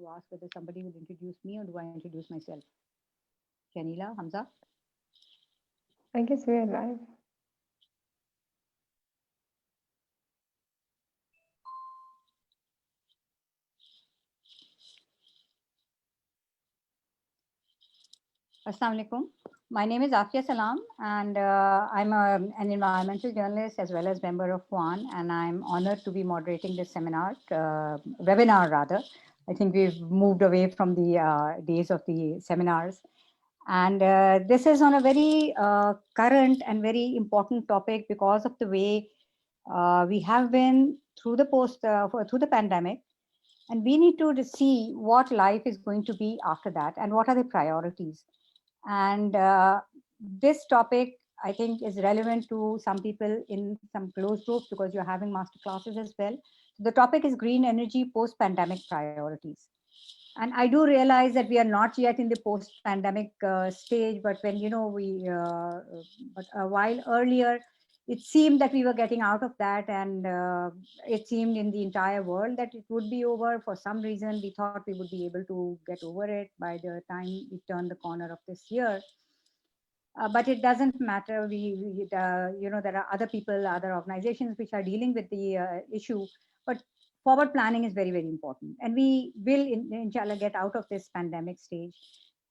to ask whether somebody will introduce me or do I introduce myself? Janila, Hamza? I guess we are live. Assalamu alaikum. My name is Afia Salam, and I'm an environmental journalist as well as member of WAN, and I'm honored to be moderating this seminar, webinar rather. I think we've moved away from the days of the seminars. And this is on a very current and very important topic because of the way we have been through through the pandemic, and we need to see what life is going to be after that and what are the priorities. And this topic, I think, is relevant to some people in some closed groups because you're having master classes as well. The topic is green energy post-pandemic priorities. And I do realize that we are not yet in the post-pandemic stage, but when, but a while earlier, it seemed that we were getting out of that, and it seemed in the entire world that it would be over. For some reason, we thought we would be able to get over it by the time we turned the corner of this year. But it doesn't matter. There are other people, other organizations which are dealing with the issue. But forward planning is very, very important. And we will, inshallah, get out of this pandemic stage.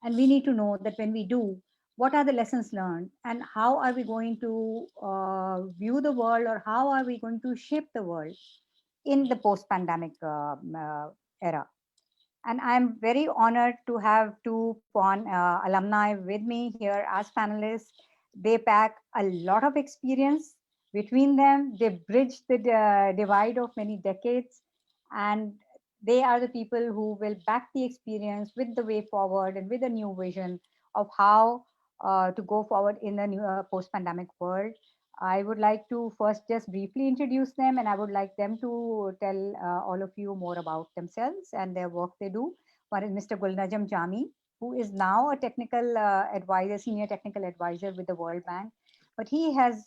And we need to know that when we do, what are the lessons learned and how are we going to view the world, or how are we going to shape the world in the post-pandemic era. And I'm very honored to have two PON alumni with me here as panelists. They pack a lot of experience between them. They bridge the divide of many decades. And they are the people who will back the experience with the way forward and with a new vision of how to go forward in the new post-pandemic world. I would like to first just briefly introduce them, and I would like them to tell all of you more about themselves and their work they do. One is Mr. Gulnajam Jami, who is now a technical advisor, senior technical advisor with the World Bank. But he has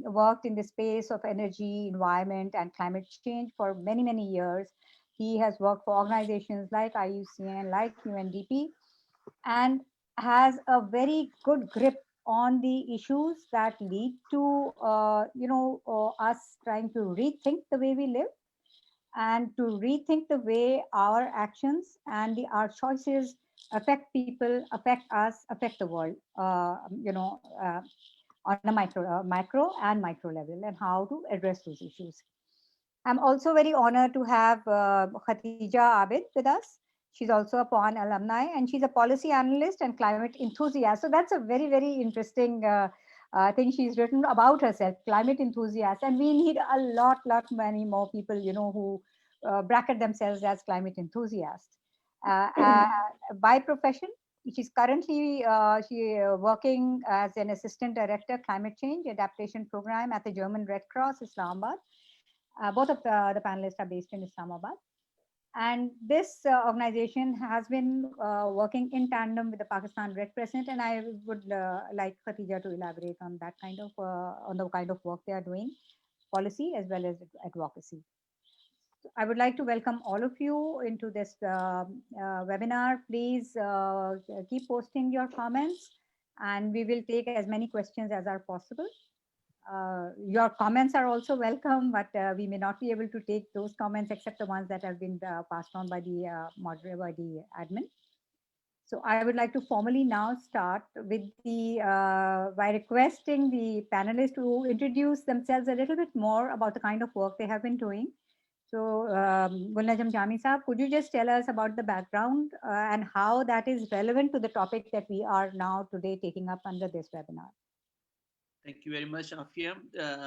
worked in the space of energy, environment, and climate change for many, many years. He has worked for organizations like IUCN, like UNDP, and has a very good grip on the issues that lead to us trying to rethink the way we live and to rethink the way our actions and our choices affect people, affect us, affect the world, on a macro and micro level, and how to address those issues. I'm also very honored to have Khatija Abid with us. She's also a PON alumni, and she's a policy analyst and climate enthusiast. So that's a very, very interesting thing she's written about herself, climate enthusiast. And we need a lot many more people, who bracket themselves as climate enthusiasts. By profession, she's currently working as an assistant director, climate change adaptation program at the German Red Cross, Islamabad. Both of the panelists are based in Islamabad. And this organization has been working in tandem with the Pakistan Red Crescent, and I would like Khatija to elaborate on that on the kind of work they are doing, policy as well as advocacy. I would like to welcome all of you into this webinar. Please keep posting your comments, and we will take as many questions as are possible. Your comments are also welcome, but we may not be able to take those comments except the ones that have been passed on by the moderator, by the admin. So I would like to formally now start with by requesting the panelists to introduce themselves a little bit more about the kind of work they have been doing. So Gulnajam Jami Saab, could you just tell us about the background and how that is relevant to the topic that we are now today taking up under this webinar? Thank you very much, Afia.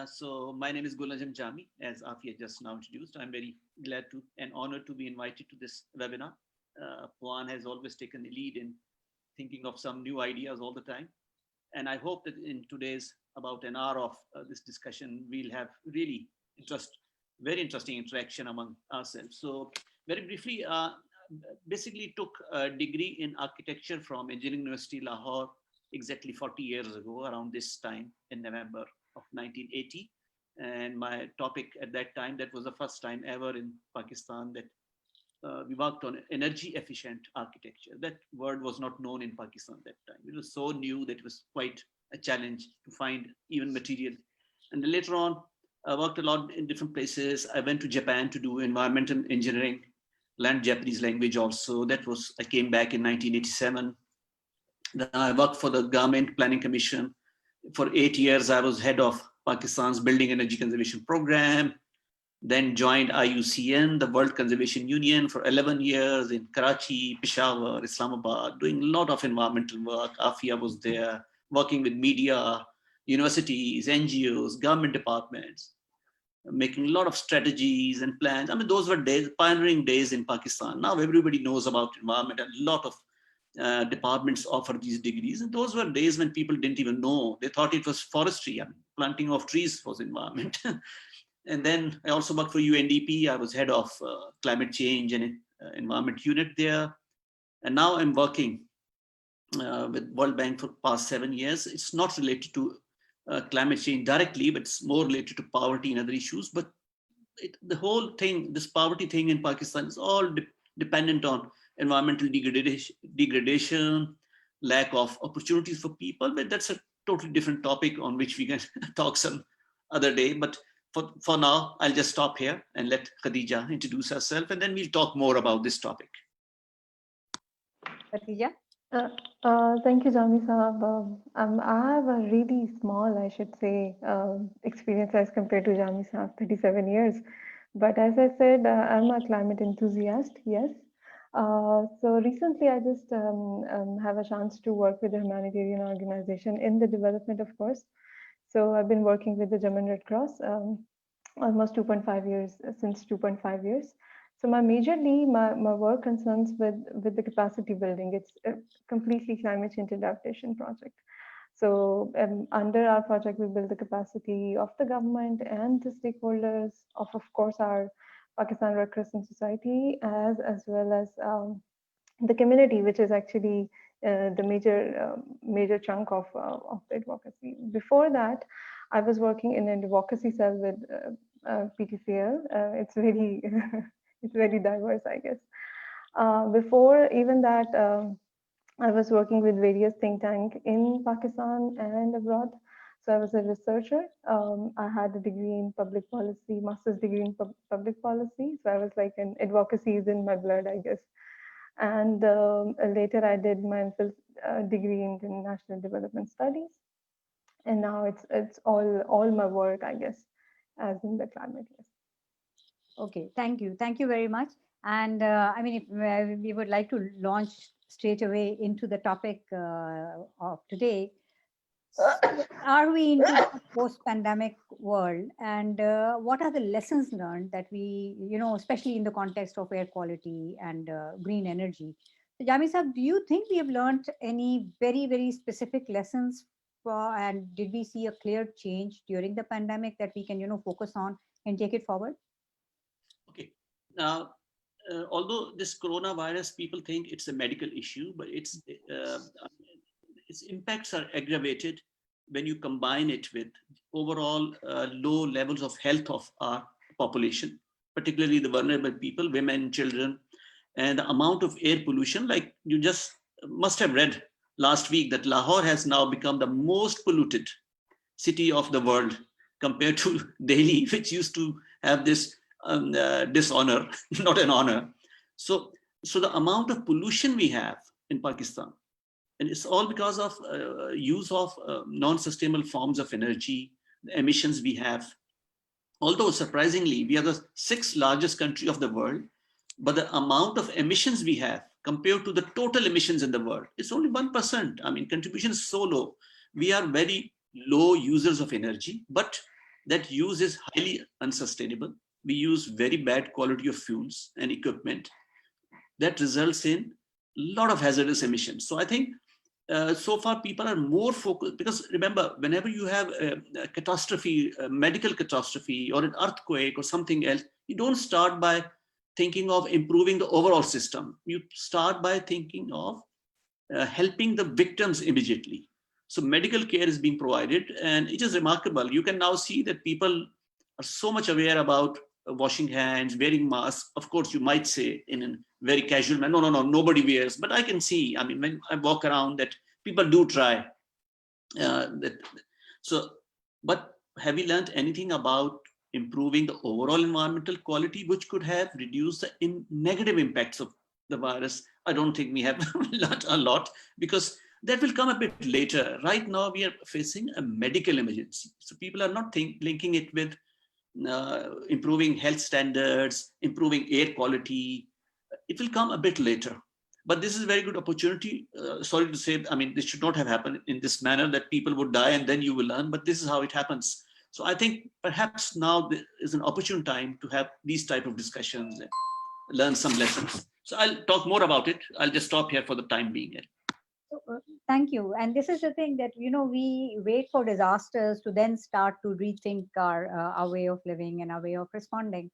So my name is Gulnajam Jami, as Afia just now introduced. I'm very glad to and honored to be invited to this webinar. POAN has always taken the lead in thinking of some new ideas all the time. And I hope that in today's about an hour of this discussion, we'll have really very interesting interaction among ourselves. So very briefly, basically took a degree in architecture from Engineering University, Lahore, exactly 40 years ago, around this time in November of 1980. And my topic at that time, that was the first time ever in Pakistan that we worked on energy efficient architecture. That word was not known in Pakistan at that time. It was so new that it was quite a challenge to find even material. And then later on, I worked a lot in different places. I went to Japan to do environmental engineering, learned Japanese language also. I came back in 1987. Then I worked for the Government Planning Commission. For 8 years, I was head of Pakistan's Building Energy Conservation Program. Then joined IUCN, the World Conservation Union, for 11 years in Karachi, Peshawar, Islamabad, doing a lot of environmental work. Afia was there, working with media, universities, NGOs, government departments, making a lot of strategies and plans. I mean, those were days, pioneering days in Pakistan. Now everybody knows about environment. A lot of departments offer these degrees. And those were days when people didn't even know. They thought it was forestry. I mean, planting of trees was environment. And then I also worked for UNDP. I was head of climate change and environment unit there. And now I'm working with World Bank for past 7 years. It's not related to climate change directly, but it's more related to poverty and other issues. But the whole thing, this poverty thing in Pakistan is all dependent on environmental degradation, lack of opportunities for people. But that's a totally different topic on which we can talk some other day. But for now, I'll just stop here and let Khadija introduce herself, and then we'll talk more about this topic. Khadija? Thank you, Jami Saab. I have a really small, I should say, experience as compared to Jami Saab, 37 years. But as I said, I'm a climate enthusiast, yes. So recently, I just have a chance to work with a humanitarian organization in the development, of course. So I've been working with the German Red Cross almost 2.5 years, since 2.5 years. So majorly my work concerns with the capacity building. It's a completely climate change adaptation project. So under our project, we build the capacity of the government and the stakeholders of course, our Pakistan Red Crescent Society, as well as the community, which is actually the major chunk of the advocacy. Before that, I was working in an advocacy cell with PTCL. It's very it's very diverse, I guess. Before even that, I was working with various think tanks in Pakistan and abroad. So I was a researcher. I had a degree in public policy, master's degree in public policy. So I was like, an advocacy is in my blood, I guess. And later I did my degree in international development studies. And now it's all my work, I guess, as in the climate. Yes. Okay, thank you. Thank you very much. And I mean, if we would like to launch straight away into the topic of today. Are we into a post-pandemic world, and what are the lessons learned that we, especially in the context of air quality and green energy? So, Jami Saab, do you think we have learned any very, very specific lessons, and did we see a clear change during the pandemic that we can, focus on and take it forward? Okay. Now, although this coronavirus, people think it's a medical issue, but its impacts are aggravated when you combine it with overall low levels of health of our population, particularly the vulnerable people, women, children, and the amount of air pollution. Like you just must have read last week that Lahore has now become the most polluted city of the world compared to Delhi, which used to have this dishonor, not an honor. So the amount of pollution we have in Pakistan, and it's all because of use of non-sustainable forms of energy, the emissions we have. Although surprisingly, we are the 6th largest country of the world, but the amount of emissions we have compared to the total emissions in the world, it's only 1%. I mean, contribution is so low. We are very low users of energy, but that use is highly unsustainable. We use very bad quality of fuels and equipment. That results in a lot of hazardous emissions. So I think so far people are more focused, because remember, whenever you have a catastrophe, a medical catastrophe or an earthquake or something else, you don't start by thinking of improving the overall system. You start by thinking of helping the victims immediately. So medical care is being provided, and it is remarkable. You can now see that people are so much aware about washing hands, wearing masks. Of course, you might say in a very casual manner, no, nobody wears. But I can see, I mean, when I walk around, that people do try. So, but have you learned anything about improving the overall environmental quality, which could have reduced the negative impacts of the virus? I don't think we have learned a lot, because that will come a bit later. Right now, we are facing a medical emergency. So people are not linking it with improving health standards, improving air quality. It will come a bit later. But this is a very good opportunity. Sorry to say, I mean, this should not have happened in this manner, that people would die and then you will learn, but this is how it happens. So I think perhaps now there is an opportune time to have these type of discussions and learn some lessons. So I'll talk more about it. I'll just stop here for the time being. Thank you. And this is the thing that, we wait for disasters to then start to rethink our way of living and our way of responding.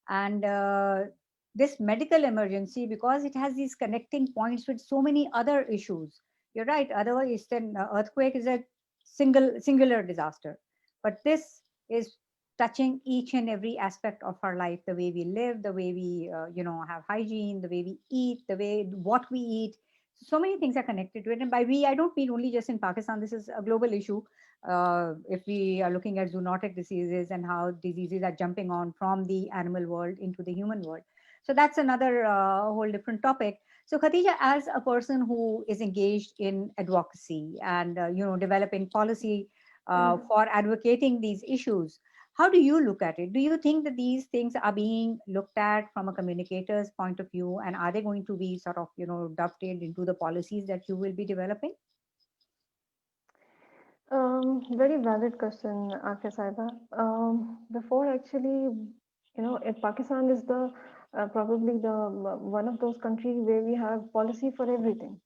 And this medical emergency, because it has these connecting points with so many other issues. You're right. Otherwise, then earthquake is a singular disaster. But this is touching each and every aspect of our life, the way we live, the way we, have hygiene, the way we eat, the way what we eat. So many things are connected to it. And by we, I don't mean only just in Pakistan. This is a global issue. If we are looking at zoonotic diseases and how diseases are jumping on from the animal world into the human world. So that's another whole different topic. So Khatija, as a person who is engaged in advocacy and, developing policy for advocating these issues, how do you look at it? Do you think that these things are being looked at from a communicator's point of view, and are they going to be sort of, dovetailed into the policies that you will be developing? Very valid question, Afia Saiba. Before actually, Pakistan is the probably the one of those countries where we have policy for everything.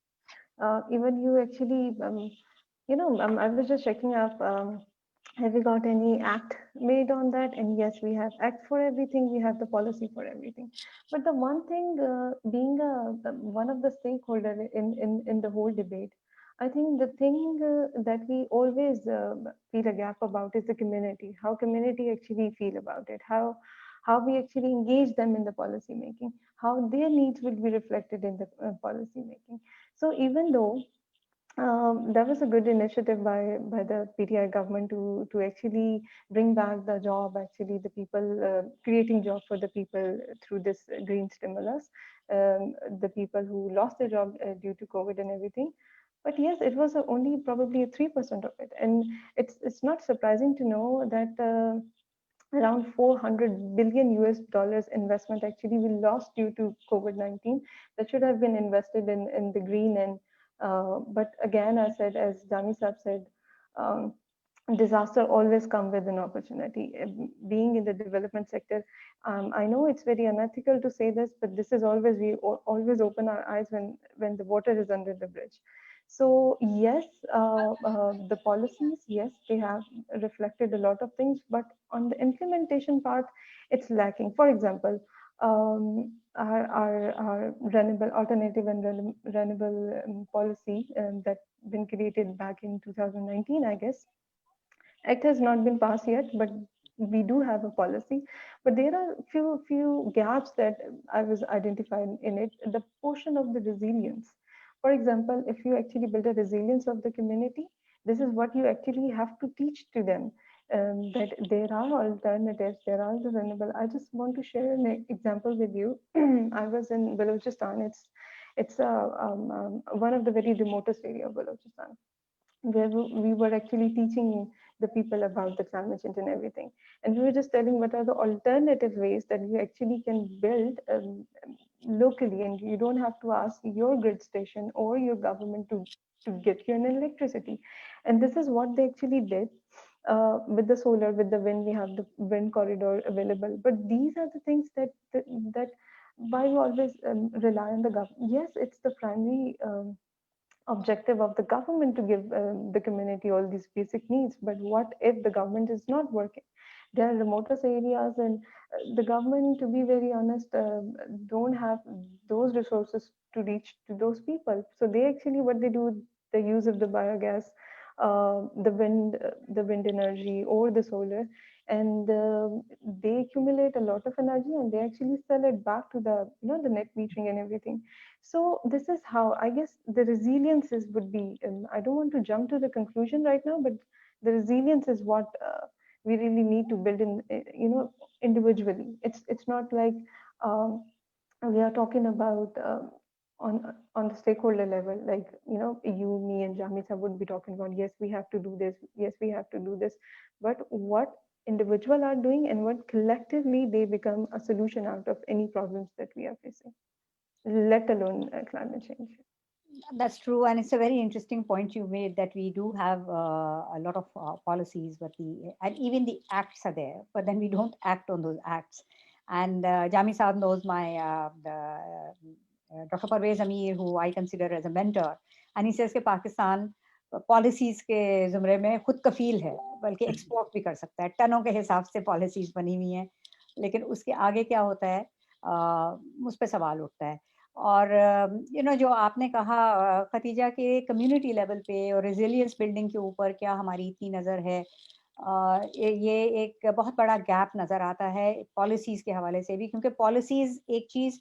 Even you actually, I was just checking up. Have we got any act made on that? And yes, we have act for everything. We have the policy for everything. But the one thing, being one of the stakeholder in the whole debate, I think the thing that we always feel a gap about is the community. How community actually feel about it. How we actually engage them in the policy making. How their needs will be reflected in the policy making. So even though that was a good initiative by the PTI government to actually bring back the job, actually the people creating job for the people through this green stimulus, the people who lost their job due to COVID and everything. But yes, it was only probably 3% of it, and it's not surprising to know that. Around 400 billion US dollars investment actually we lost due to COVID-19 that should have been invested in the green. And but again, I said, as Jami Saab said, um, disaster always come with an opportunity. Being in the development sector, I know it's very unethical to say this, but this is always, we always open our eyes when the water is under the bridge. So yes, the policies, yes, they have reflected a lot of things, but on the implementation part, it's lacking. For example, our renewable alternative and renewable policy that been created back in 2019, I guess. Act has not been passed yet, but we do have a policy. But there are few gaps that I was identifying in it. The portion of the resilience. For example, if you actually build a resilience of the community, this is what you actually have to teach to them. That there are alternatives, there are the renewable. I just want to share an example with you. I was in Balochistan. It's one of the very remotest area of Balochistan, where we were actually teaching the people about the climate change and everything. And we were just telling what are the alternative ways that you actually can build locally, and you don't have to ask your grid station or your government to get you an electricity. And this is what they actually did. With the solar, with the wind, we have the wind corridor available. But these are the things that why you always rely on the government. Yes, it's the primary objective of the government to give the community all these basic needs. But what if the government is not working? There are remotest areas, and the government, to be very honest, don't have those resources to reach to those people. So they actually, what they do, the use of the biogas, the wind energy or the solar, and they accumulate a lot of energy and they actually sell it back to the the net metering and everything. So this is how I guess the resilience would be. I don't want to jump to the conclusion right now, but the resilience is what we really need to build in, individually. It's not like um, we are talking about on the stakeholder level, like you, me, and Jamisa would be talking about, yes, we have to do this, yes, we have to do this, but what individual are doing and what collectively they become a solution out of any problems that we are facing, let alone climate change. That's true, and it's a very interesting point you made that we do have a lot of policies, but and even the acts are there, but then we don't act on those acts. And Jami Saab knows my Dr. Parvez Amir, who I consider as a mentor, and he says that Pakistan policies के जुमरे में खुद कफील है, बल्कि export भी कर सकता है, टनों के हिसाब से पॉलिसीज बनी हुई हैं, लेकिन उसके आगे क्या होता है उस पर सवाल उठता है. और जो आपने कहा खतीजा के कम्युनिटी लेवल पे और रेजिलियंस बिल्डिंग के ऊपर क्या हमारी इतनी नज़र है, ये एक बहुत बड़ा गैप नज़र आता है पॉलिसीज़ के हवाले से भी, क्योंकि पॉलिसीज़ एक चीज़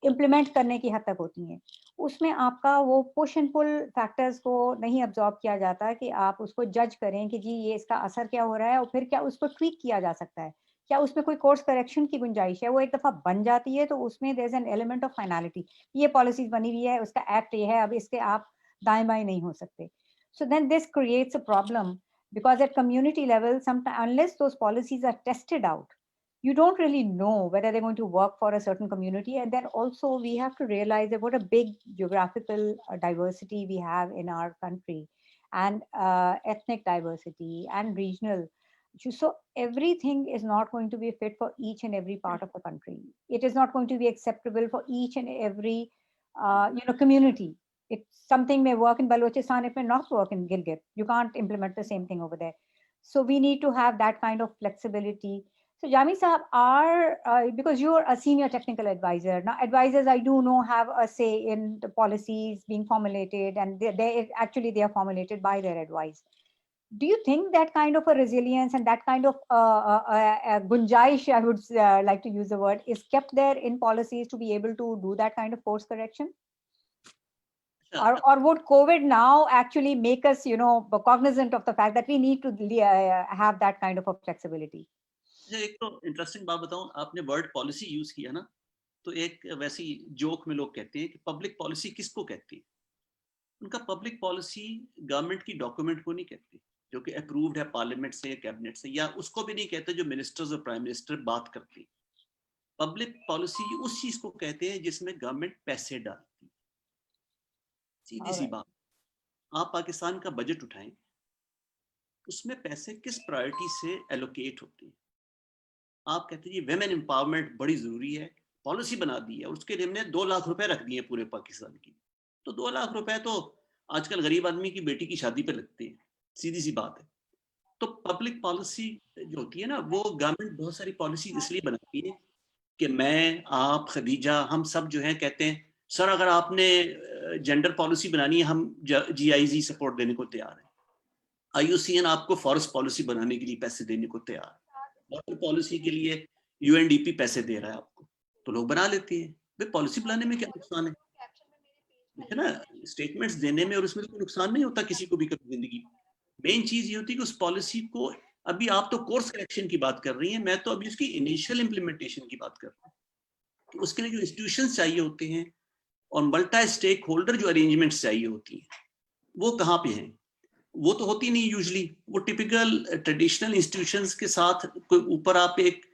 इम्प्लीमेंट करने की हद तक होती हैं, उसमें आपका वो पुश एंड पुल फैक्टर्स को नहीं अब्जॉर्ब किया जाता कि आप उसको जज करें कि जी ये इसका असर क्या हो रहा है और फिर क्या उसको ट्वीक किया जा सकता है, क्या उसमें कोई कोर्स करेक्शन की गुंजाइश है. वो एक दफ़ा बन जाती है तो उसमें there is an element of finality, ये पॉलिसीज बनी हुई है, उसका एक्ट ये है, अब इसके आप दाएं बाएं नहीं हो सकते. So then this creates a problem because at community level, sometimes unless those policies are tested out, you don't really know whether they're going to work for a certain community. And then also we have to realize that what a big geographical diversity we have in our country, and ethnic diversity and regional. So everything is not going to be fit for each and every part of the country. It is not going to be acceptable for each and every community. If something may work in Balochistan, it may not work in Gilgit. You can't implement the same thing over there. So we need to have that kind of flexibility. So Jami Sahab, because you're a senior technical advisor, now advisors I do know have a say in the policies being formulated, and they are formulated by their advice. Do you think that kind of a resilience and that kind of gunjaish, I would like to use the word, is kept there in policies to be able to do that kind of course correction? Or would COVID now actually make us, cognizant of the fact that we need to have that kind of a flexibility? एक तो interesting बात बताऊं, आपने word policy use किया ना, तो एक वैसी जोक में लोग कहते हैं कि पब्लिक पॉलिसी किसको कहती है. उनका पब्लिक पॉलिसी गवर्नमेंट की डॉक्यूमेंट को नहीं कहती जो कि अप्रूव्ड है पार्लियामेंट से या कैबिनेट से, या उसको भी नहीं कहते जो मिनिस्टर्स और प्राइम मिनिस्टर बात करते हैं. पब्लिक पॉलिसी उस चीज को कहते हैं जिसमें गवर्नमेंट पैसे डालती है. सीधी सी बात, आप पाकिस्तान का बजट उठाएं, उसमें पैसे किस प्रायोरिटी से एलोकेट होते हैं. आप कहते हैं जी विमेन एम्पावरमेंट बड़ी जरूरी है, पॉलिसी बना दी है और उसके लिए हमने 2 लाख रुपए रख दिए पूरे पाकिस्तान की. तो 2 लाख रुपए तो आजकल गरीब आदमी की बेटी की शादी पे लगते हैं, सीधी सी बात है. तो पब्लिक पॉलिसी जो होती है ना, वो गवर्नमेंट बहुत सारी पॉलिसी इसलिए बनाती है कि मैं, आप, खदीजा, हम सब जो है कहते हैं सर अगर आपने जेंडर पॉलिसी बनानी है हम GIZ सपोर्ट देने को तैयार है. IUCN आपको फॉरेस्ट पॉलिसी बनाने के लिए पैसे देने को तैयार है. वाटर पॉलिसी के लिए UNDP पैसे दे रहा है आपको, तो लोग बना लेते हैं. भाई पॉलिसी बनाने में क्या नुकसान है ना, स्टेटमेंट्स देने में, और उसमें तो कोई नुकसान नहीं होता किसी को भी कभी जिंदगी. मेन चीज ये होती है कि उस पॉलिसी को, अभी आप तो कोर्स करेक्शन की बात कर रही हैं, मैं तो अभी उसकी इनिशियल इम्प्लीमेंटेशन की बात कर रहा हूँ. उसके लिए जो इंस्टीट्यूशंस चाहिए होते हैं और मल्टी स्टेक होल्डर जो अरेंजमेंट्स चाहिए होती हैं, वो कहाँ पे हैं? वो तो होती नहीं यूजुअली. वो टिपिकल ट्रेडिशनल इंस्टीट्यूशंस के साथ कोई ऊपर आप एक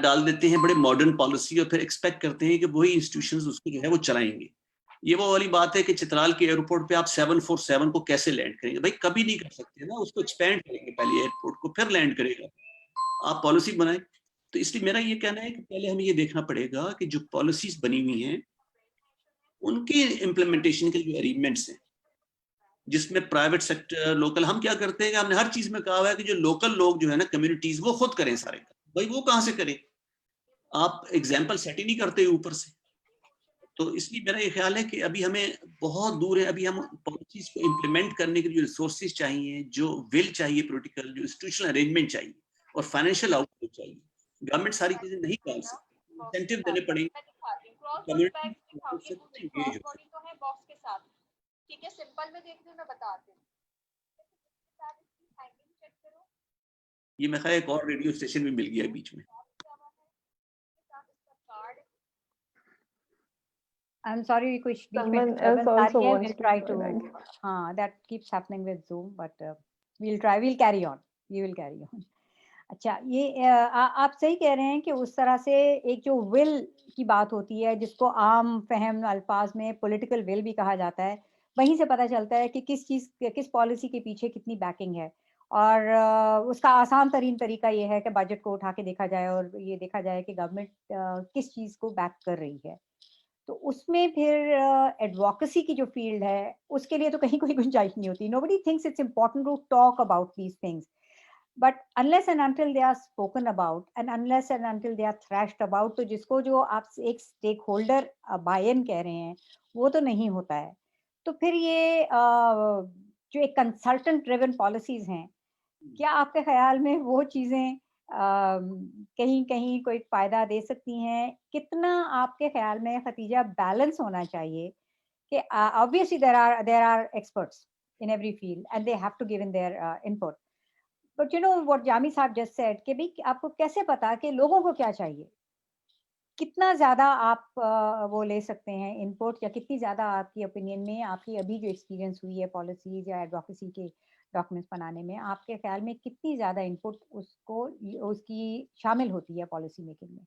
डाल देते हैं बड़े मॉडर्न पॉलिसी, और फिर एक्सपेक्ट करते हैं कि वही इंस्टीट्यूशंस उसको जो है वो चलाएंगे. ये वो वाली बात है कि चित्राल के एयरपोर्ट पे आप 747 को कैसे लैंड करेंगे? भाई कभी नहीं कर सकते ना, उसको एक्सपेंड करेंगे पहले एयरपोर्ट को, फिर लैंड करेगा. आप पॉलिसी बनाए. तो इसलिए मेरा ये कहना है कि पहले हमें ये देखना पड़ेगा कि जो पॉलिसीज बनी हुई हैं उनकी इम्प्लीमेंटेशन के जो अरेंजमेंट्स हैं, जिसमें प्राइवेट सेक्टर, लोकल, हम क्या करते हैं कि हमने हर चीज में कहा हुआ है कि जो लोकल लोग जो है ना, कम्युनिटीज, वो खुद करें सारे. भाई वो कहाँ से करें? आप एग्जाम्पल सेट ही नहीं करते ऊपर से. तो इसलिए मेरा ये ख्याल है कि अभी हमें बहुत दूर है. अभी हम पॉलिसीज को इम्प्लीमेंट करने के जो रिसोर्सेज चाहिए, जो विल चाहिए, पॉलिटिकल जो इंस्टीट्यूशनल अरेंजमेंट चाहिए, اور فائنینشیل آؤٹ پٹ چاہیے. گورنمنٹ ساری چیزیں نہیں ڈال سکتی, انسینٹیو دینے پڑیں گے, کمیونٹی سے انگیج ہو. تو ہے باکس کے ساتھ, ٹھیک ہے, سمپل میں دیکھ لوں, میں بتاتی ہوں. یہ میں خیال ایک اور ریڈیو اسٹیشن بھی مل گیا بیچ میں. I'm sorry, kuch beech mein Someone else disturbance aa also rahi hai. wants We'll to try to. join, I guess. That keeps happening with Zoom, but we'll try. We'll carry on. We will carry on. اچھا, یہ آپ صحیح کہہ رہے ہیں کہ اس طرح سے ایک جو ول کی بات ہوتی ہے, جس کو عام فہم الفاظ میں پولیٹیکل ول بھی کہا جاتا ہے, وہیں سے پتہ چلتا ہے کہ کس چیز, کس پالیسی کے پیچھے کتنی بیکنگ ہے. اور اس کا آسان ترین طریقہ یہ ہے کہ بجٹ کو اٹھا کے دیکھا جائے اور یہ دیکھا جائے کہ گورنمنٹ کس چیز کو بیک کر رہی ہے. تو اس میں پھر ایڈووکیسی کی جو فیلڈ ہے, اس کے لیے تو کہیں کوئی گنجائش نہیں ہوتی. Nobody thinks it's important to talk about these things. But unless and until they are spoken about and unless and until they are thrashed about, تو جس کو جو آپ ایک اسٹیک ہولڈر بائی-ان کہہ رہے ہیں, وہ تو نہیں ہوتا ہے. تو پھر یہ جو ایک کنسلٹنٹ ڈریون پالیسیز ہیں, کیا آپ کے خیال میں وہ چیزیں کہیں کہیں کوئی فائدہ دے سکتی ہیں؟ کتنا آپ کے خیال میں ختیجہ بیلنس ہونا چاہیے کہ obviously there are experts in every field and they have to give in their input. But you know what Jami صاحب just said, کہ بھی آپ کو کیسے پتا کہ لوگوں کو کیا چاہیے, کتنا زیادہ آپ وہ لے سکتے ہیں ان پٹ, یا کتنی زیادہ آپ کی اوپینین میں, آپ کی ابھی جو ایکسپیرینس ہوئی ہے پالیسیز یا ایڈوکیسی کے ڈاکومنٹس بنانے میں, آپ کے خیال میں کتنی زیادہ ان پٹ اس کی شامل ہوتی ہے پالیسی میکنگ میں؟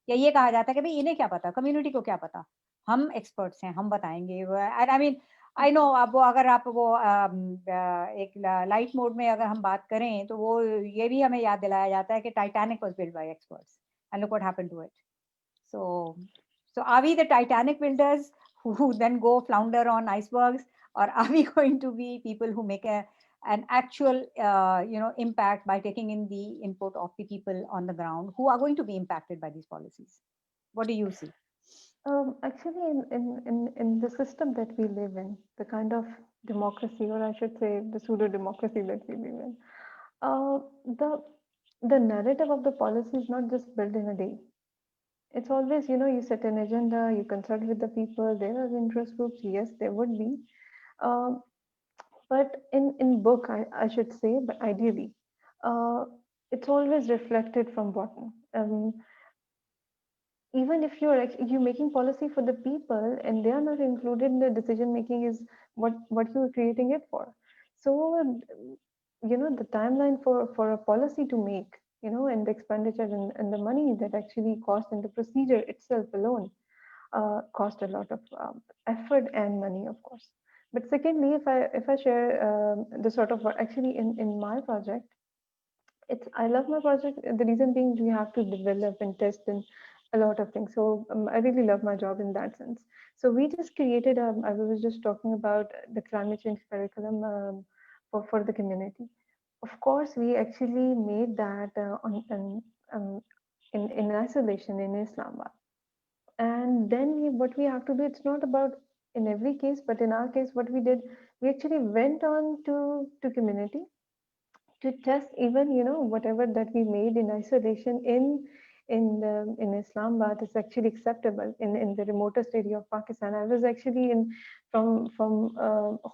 یا یہ کہا جاتا ہے کہ بھائی انہیں کیا پتا, کمیونٹی کو کیا پتا, ہم ایکسپرٹس ہیں, ہم بتائیں گے. آئی مین آئی نو, اب وہ اگر آپ وہ ایک لائٹ موڈ میں اگر ہم بات کریں تو وہ یہ بھی ہمیں یاد دلایا جاتا ہے کہ Titanic was built by experts and look what happened to it. So are we the Titanic builders who then go flounder on icebergs, or are we going to be people who make an actual impact by taking in the input of the people on the ground who are going to be impacted by these policies? What do you see? Actually, in the system that we live in, the kind of democracy, or I should say the pseudo democracy that we live in, the narrative of the policy is not just built in a day. It's always, you set an agenda, you consult with the people, there are interest groups, yes, there would be. But in book, I should say, but ideally, it's always reflected from bottom. Even if you're making policy for the people and they are not included in the decision making, is what you're creating it for. So, the timeline for a policy to make, and the expenditure and the money that actually cost, and the procedure itself alone cost a lot of effort and money, of course. But secondly, if I share the sort of actually in my project, I love my project. The reason being, we have to develop and test and a lot of things. So I really love my job in that sense. So we just created. I was just talking about the climate change curriculum for the community. Of course, we actually made that in isolation in Islamabad. And then what we have to do, it's not about in every case, but in our case, what we did, we actually went on to community to test even, whatever that we made in isolation in Islamabad is actually acceptable in the remotest area of Pakistan. I was actually from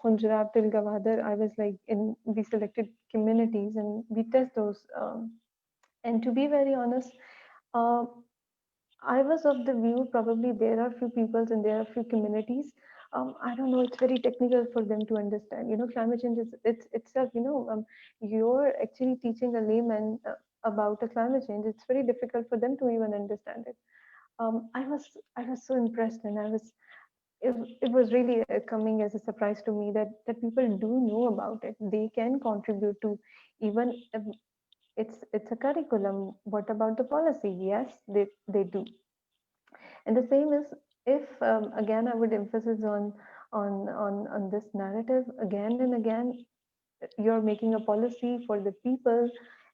Khunjrab till Gawadar. I was we selected communities and we test those. And to be very honest, I was of the view probably there are few peoples and there are few communities. I don't know, it's very technical for them to understand. Climate change is itself, you're actually teaching a layman about a climate change. It's very difficult for them to even understand it. I was so impressed, and it was really coming as a surprise to me that people do know about it. They can contribute to even it's a curriculum. What about the policy? Yes, they do. And the same is, if again I would emphasize on this narrative again and again. You're making a policy for the people.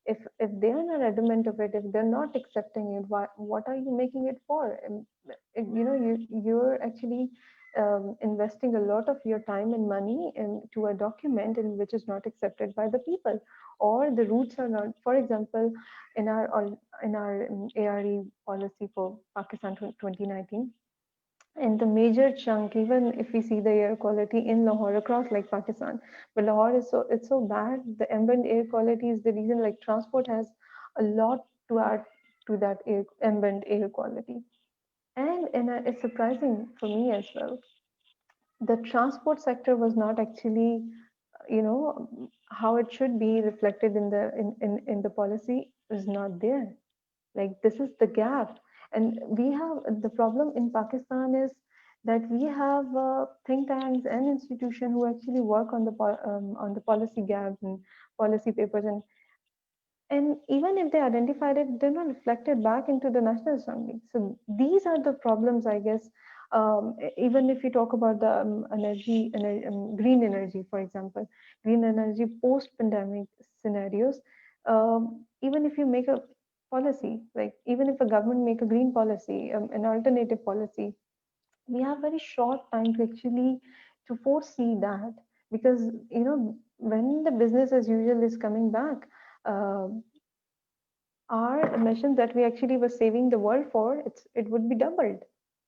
If they are not adamant of it, if they're not accepting it, what are you making it for? And, you're actually investing a lot of your time and money into a document in which is not accepted by the people, or the routes are not. For example, in our ARE policy for Pakistan 2019, and the major chunk, even if we see the air quality in Lahore across like Pakistan, but Lahore is it's so bad. The ambient air quality is the reason, like transport has a lot to add to that ambient air quality. And it's surprising for me as well. The transport sector was not actually, how it should be reflected in the policy is not there. Like, this is the gap. And we have the problem in Pakistan is that we have think tanks and institutions who actually work on the policy gaps and policy papers, and even if they identified it, they're not reflected back into the National Assembly. So these are the problems, I guess. Even if you talk about the green energy, for example, green energy post-pandemic scenarios, even if you make a policy, like even if a government make a green policy, an alternative policy, we have very short time to actually to foresee that, because when the business as usual is coming back, uh, our emissions that we actually were saving the world for, it would be doubled.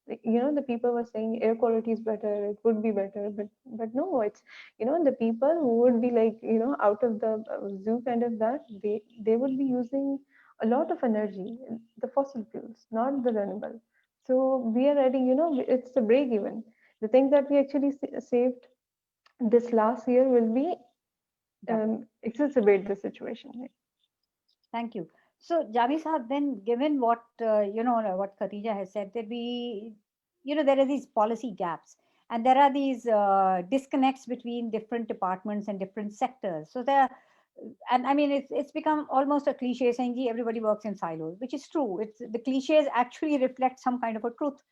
The people were saying air quality is better, it would be better, but no, it's the people who would be like out of the zoo kind of that, they would be using a lot of energy, the fossil fuels, not the renewable. So we are adding, it's the break even. The thing that we actually saved this last year will be exacerbate the situation. Thank you. So, Jami Sahab, then given what, what Khatija has said, that there are these policy gaps and there are these disconnects between different departments and different sectors. So and I mean, it's become almost a cliche saying, "Gee, everybody works in silos," which is true. The cliches actually reflect some kind of a truth.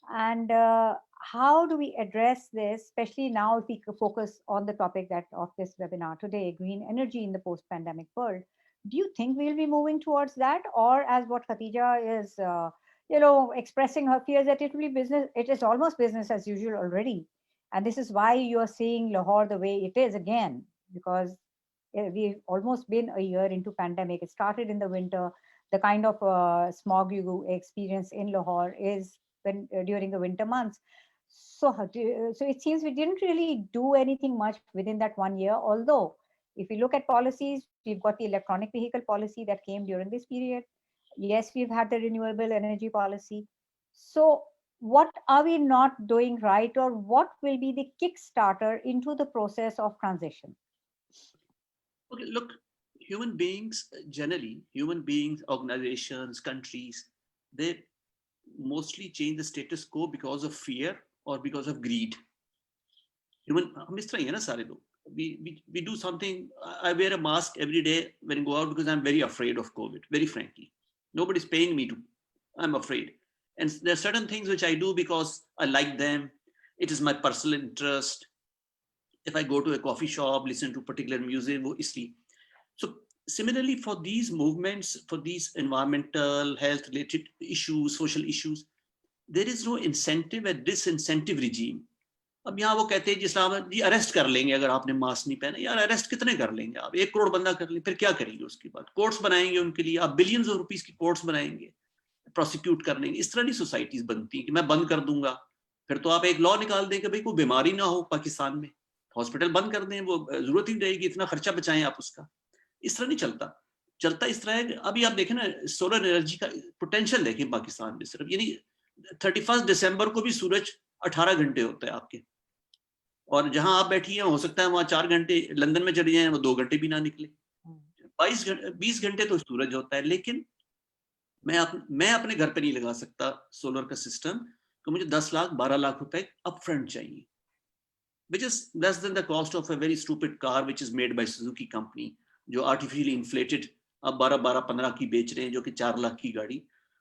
And how do we address this, especially now if we focus on the topic of this webinar today, green energy in the post-pandemic world? Do you think we'll be moving towards that, or as what Khatija is, expressing her fears that it will be business? It is almost business as usual already, and this is why you are seeing Lahore the way it is again, because we've almost been a year into pandemic. It started in the winter. The kind of smog you experience in Lahore is during the winter months. So it seems we didn't really do anything much within that 1 year. Although, if you look at policies, we've got the electronic vehicle policy that came during this period. Yes, we've had the renewable energy policy. So what are we not doing right, or what will be the kickstarter into the process of transition? Okay, look, human beings, organizations, countries, they mostly change the status quo because of fear or because of greed. We do something. I wear a mask every day when I go out because I'm very afraid of COVID, very frankly. Nobody's paying me to. I'm afraid. And there are certain things which I do because I like them. It is my personal interest. If I go to a coffee shop, listen to particular music, so similarly for these movements, for these environmental, health related issues, social issues, there is no incentive, a disincentive regime. اب یہاں وہ کہتے ہیں جی اسلام جی arrest کر لیں گے اگر آپ نے ماسک نہیں پہنا. یار اریسٹ کتنے کر لیں گے آپ؟ 1 کروڑ بندہ کر لیں، پھر کیا کریں گے اس کے بعد؟ کورٹس بنائیں گے ان کے لیے، آپ بلینز آف روپیز کی کورٹس بنائیں گے، پروسیکیوٹ کر لیں گے. اس طرح نہیں سوسائٹیز بنتی ہیں کہ میں بند کر دوں گا. پھر تو آپ ایک لا نکال دیں کہ بھائی کوئی بیماری نہ ہو پاکستان میں، ہاسپٹل بند کر دیں، وہ ضرورت ہی نہیں رہے گی، اتنا خرچہ بچائیں آپ اس کا. اس طرح نہیں چلتا اس طرح ہے کہ ابھی آپ دیکھیں نا سولر انرجی کا پوٹینشیل دیکھیں پاکستان میں. صرف یعنی 31 دسمبر کو بھی سورج 18 گھنٹے ہوتا ہے آپ کے، اور جہاں آپ بیٹھی ہیں ہو سکتا ہے وہاں 4 گھنٹے، لندن میں چلی جائیں وہ 2 گھنٹے بھی نہ نکلے. 20 گھنٹے تو سورج ہوتا ہے. لیکن میں اپنے گھر پہ نہیں لگا سکتا سولر کا سسٹم کہ مجھے 10 لاکھ 12 لاکھ روپے اپ فرنٹ چاہیے, which is less than the cost of a very stupid car which is made by Suzuki company جو artificially inflated اب 12-15 کی بیچ رہے ہیں, جو کہ 4 لاکھ کی گاڑی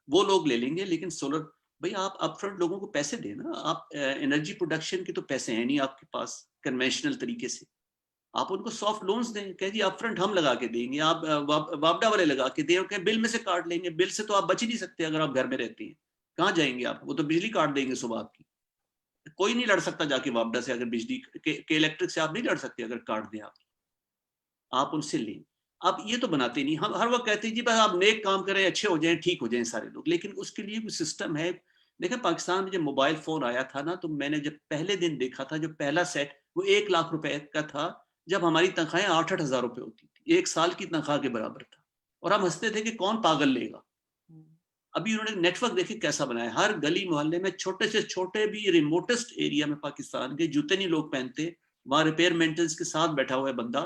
وہ لوگ لے لیں گے. لیکن سولر بھائی آپ اپ فرنٹ لوگوں کو پیسے دیں نا, آپ انرجی پروڈکشن کے تو پیسے ہیں نہیں آپ کے پاس کنونشنل طریقے سے, آپ ان کو سافٹ لونز دیں کہ جی اپ فرنٹ ہم لگا کے دیں گے, آپ واپڈا والے لگا کے دیں, کہ بل میں سے کاٹ لیں گے. بل سے تو آپ بچ ہی نہیں سکتے اگر آپ گھر میں رہتے ہیں, کہاں جائیں گے آپ؟ وہ تو بجلی کاٹ دیں گے صبح آپ کی. کوئی نہیں لڑ سکتا جا کے وابڈا سے، اگر بجلی کے الیکٹرک سے آپ نہیں لڑ سکتے اگر کاٹ دیں آپ ان سے لیں. آپ یہ تو بناتے نہیں. ہم ہر وقت کہتے ہیں جی بس آپ نیک کام کریں، اچھے ہو جائیں، ٹھیک ہو جائیں سارے لوگ، لیکن اس کے لیے کوئی سسٹم ہے. دیکھیں پاکستان میں جب موبائل فون آیا تھا نا، تو میں نے جب پہلے دن دیکھا تھا، جو پہلا سیٹ وہ 1 لاکھ روپے کا تھا، جب ہماری تنخواہیں 8,000 روپے ہوتی تھی، 1 سال کی تنخواہ کے برابر تھا، اور ہم ہنستے تھے کہ کون پاگل لے گا. ابھی انہوں نے نیٹ ورک دیکھے کیسا بنایا، ہر گلی محلے میں چھوٹے سے چھوٹے بھی ریموٹسٹ ایریا میں پاکستان کے جوتے نہیں لوگ پہنتے، وہاں ریپیئر مینٹنس کے ساتھ بیٹھا ہوا ہے بندہ،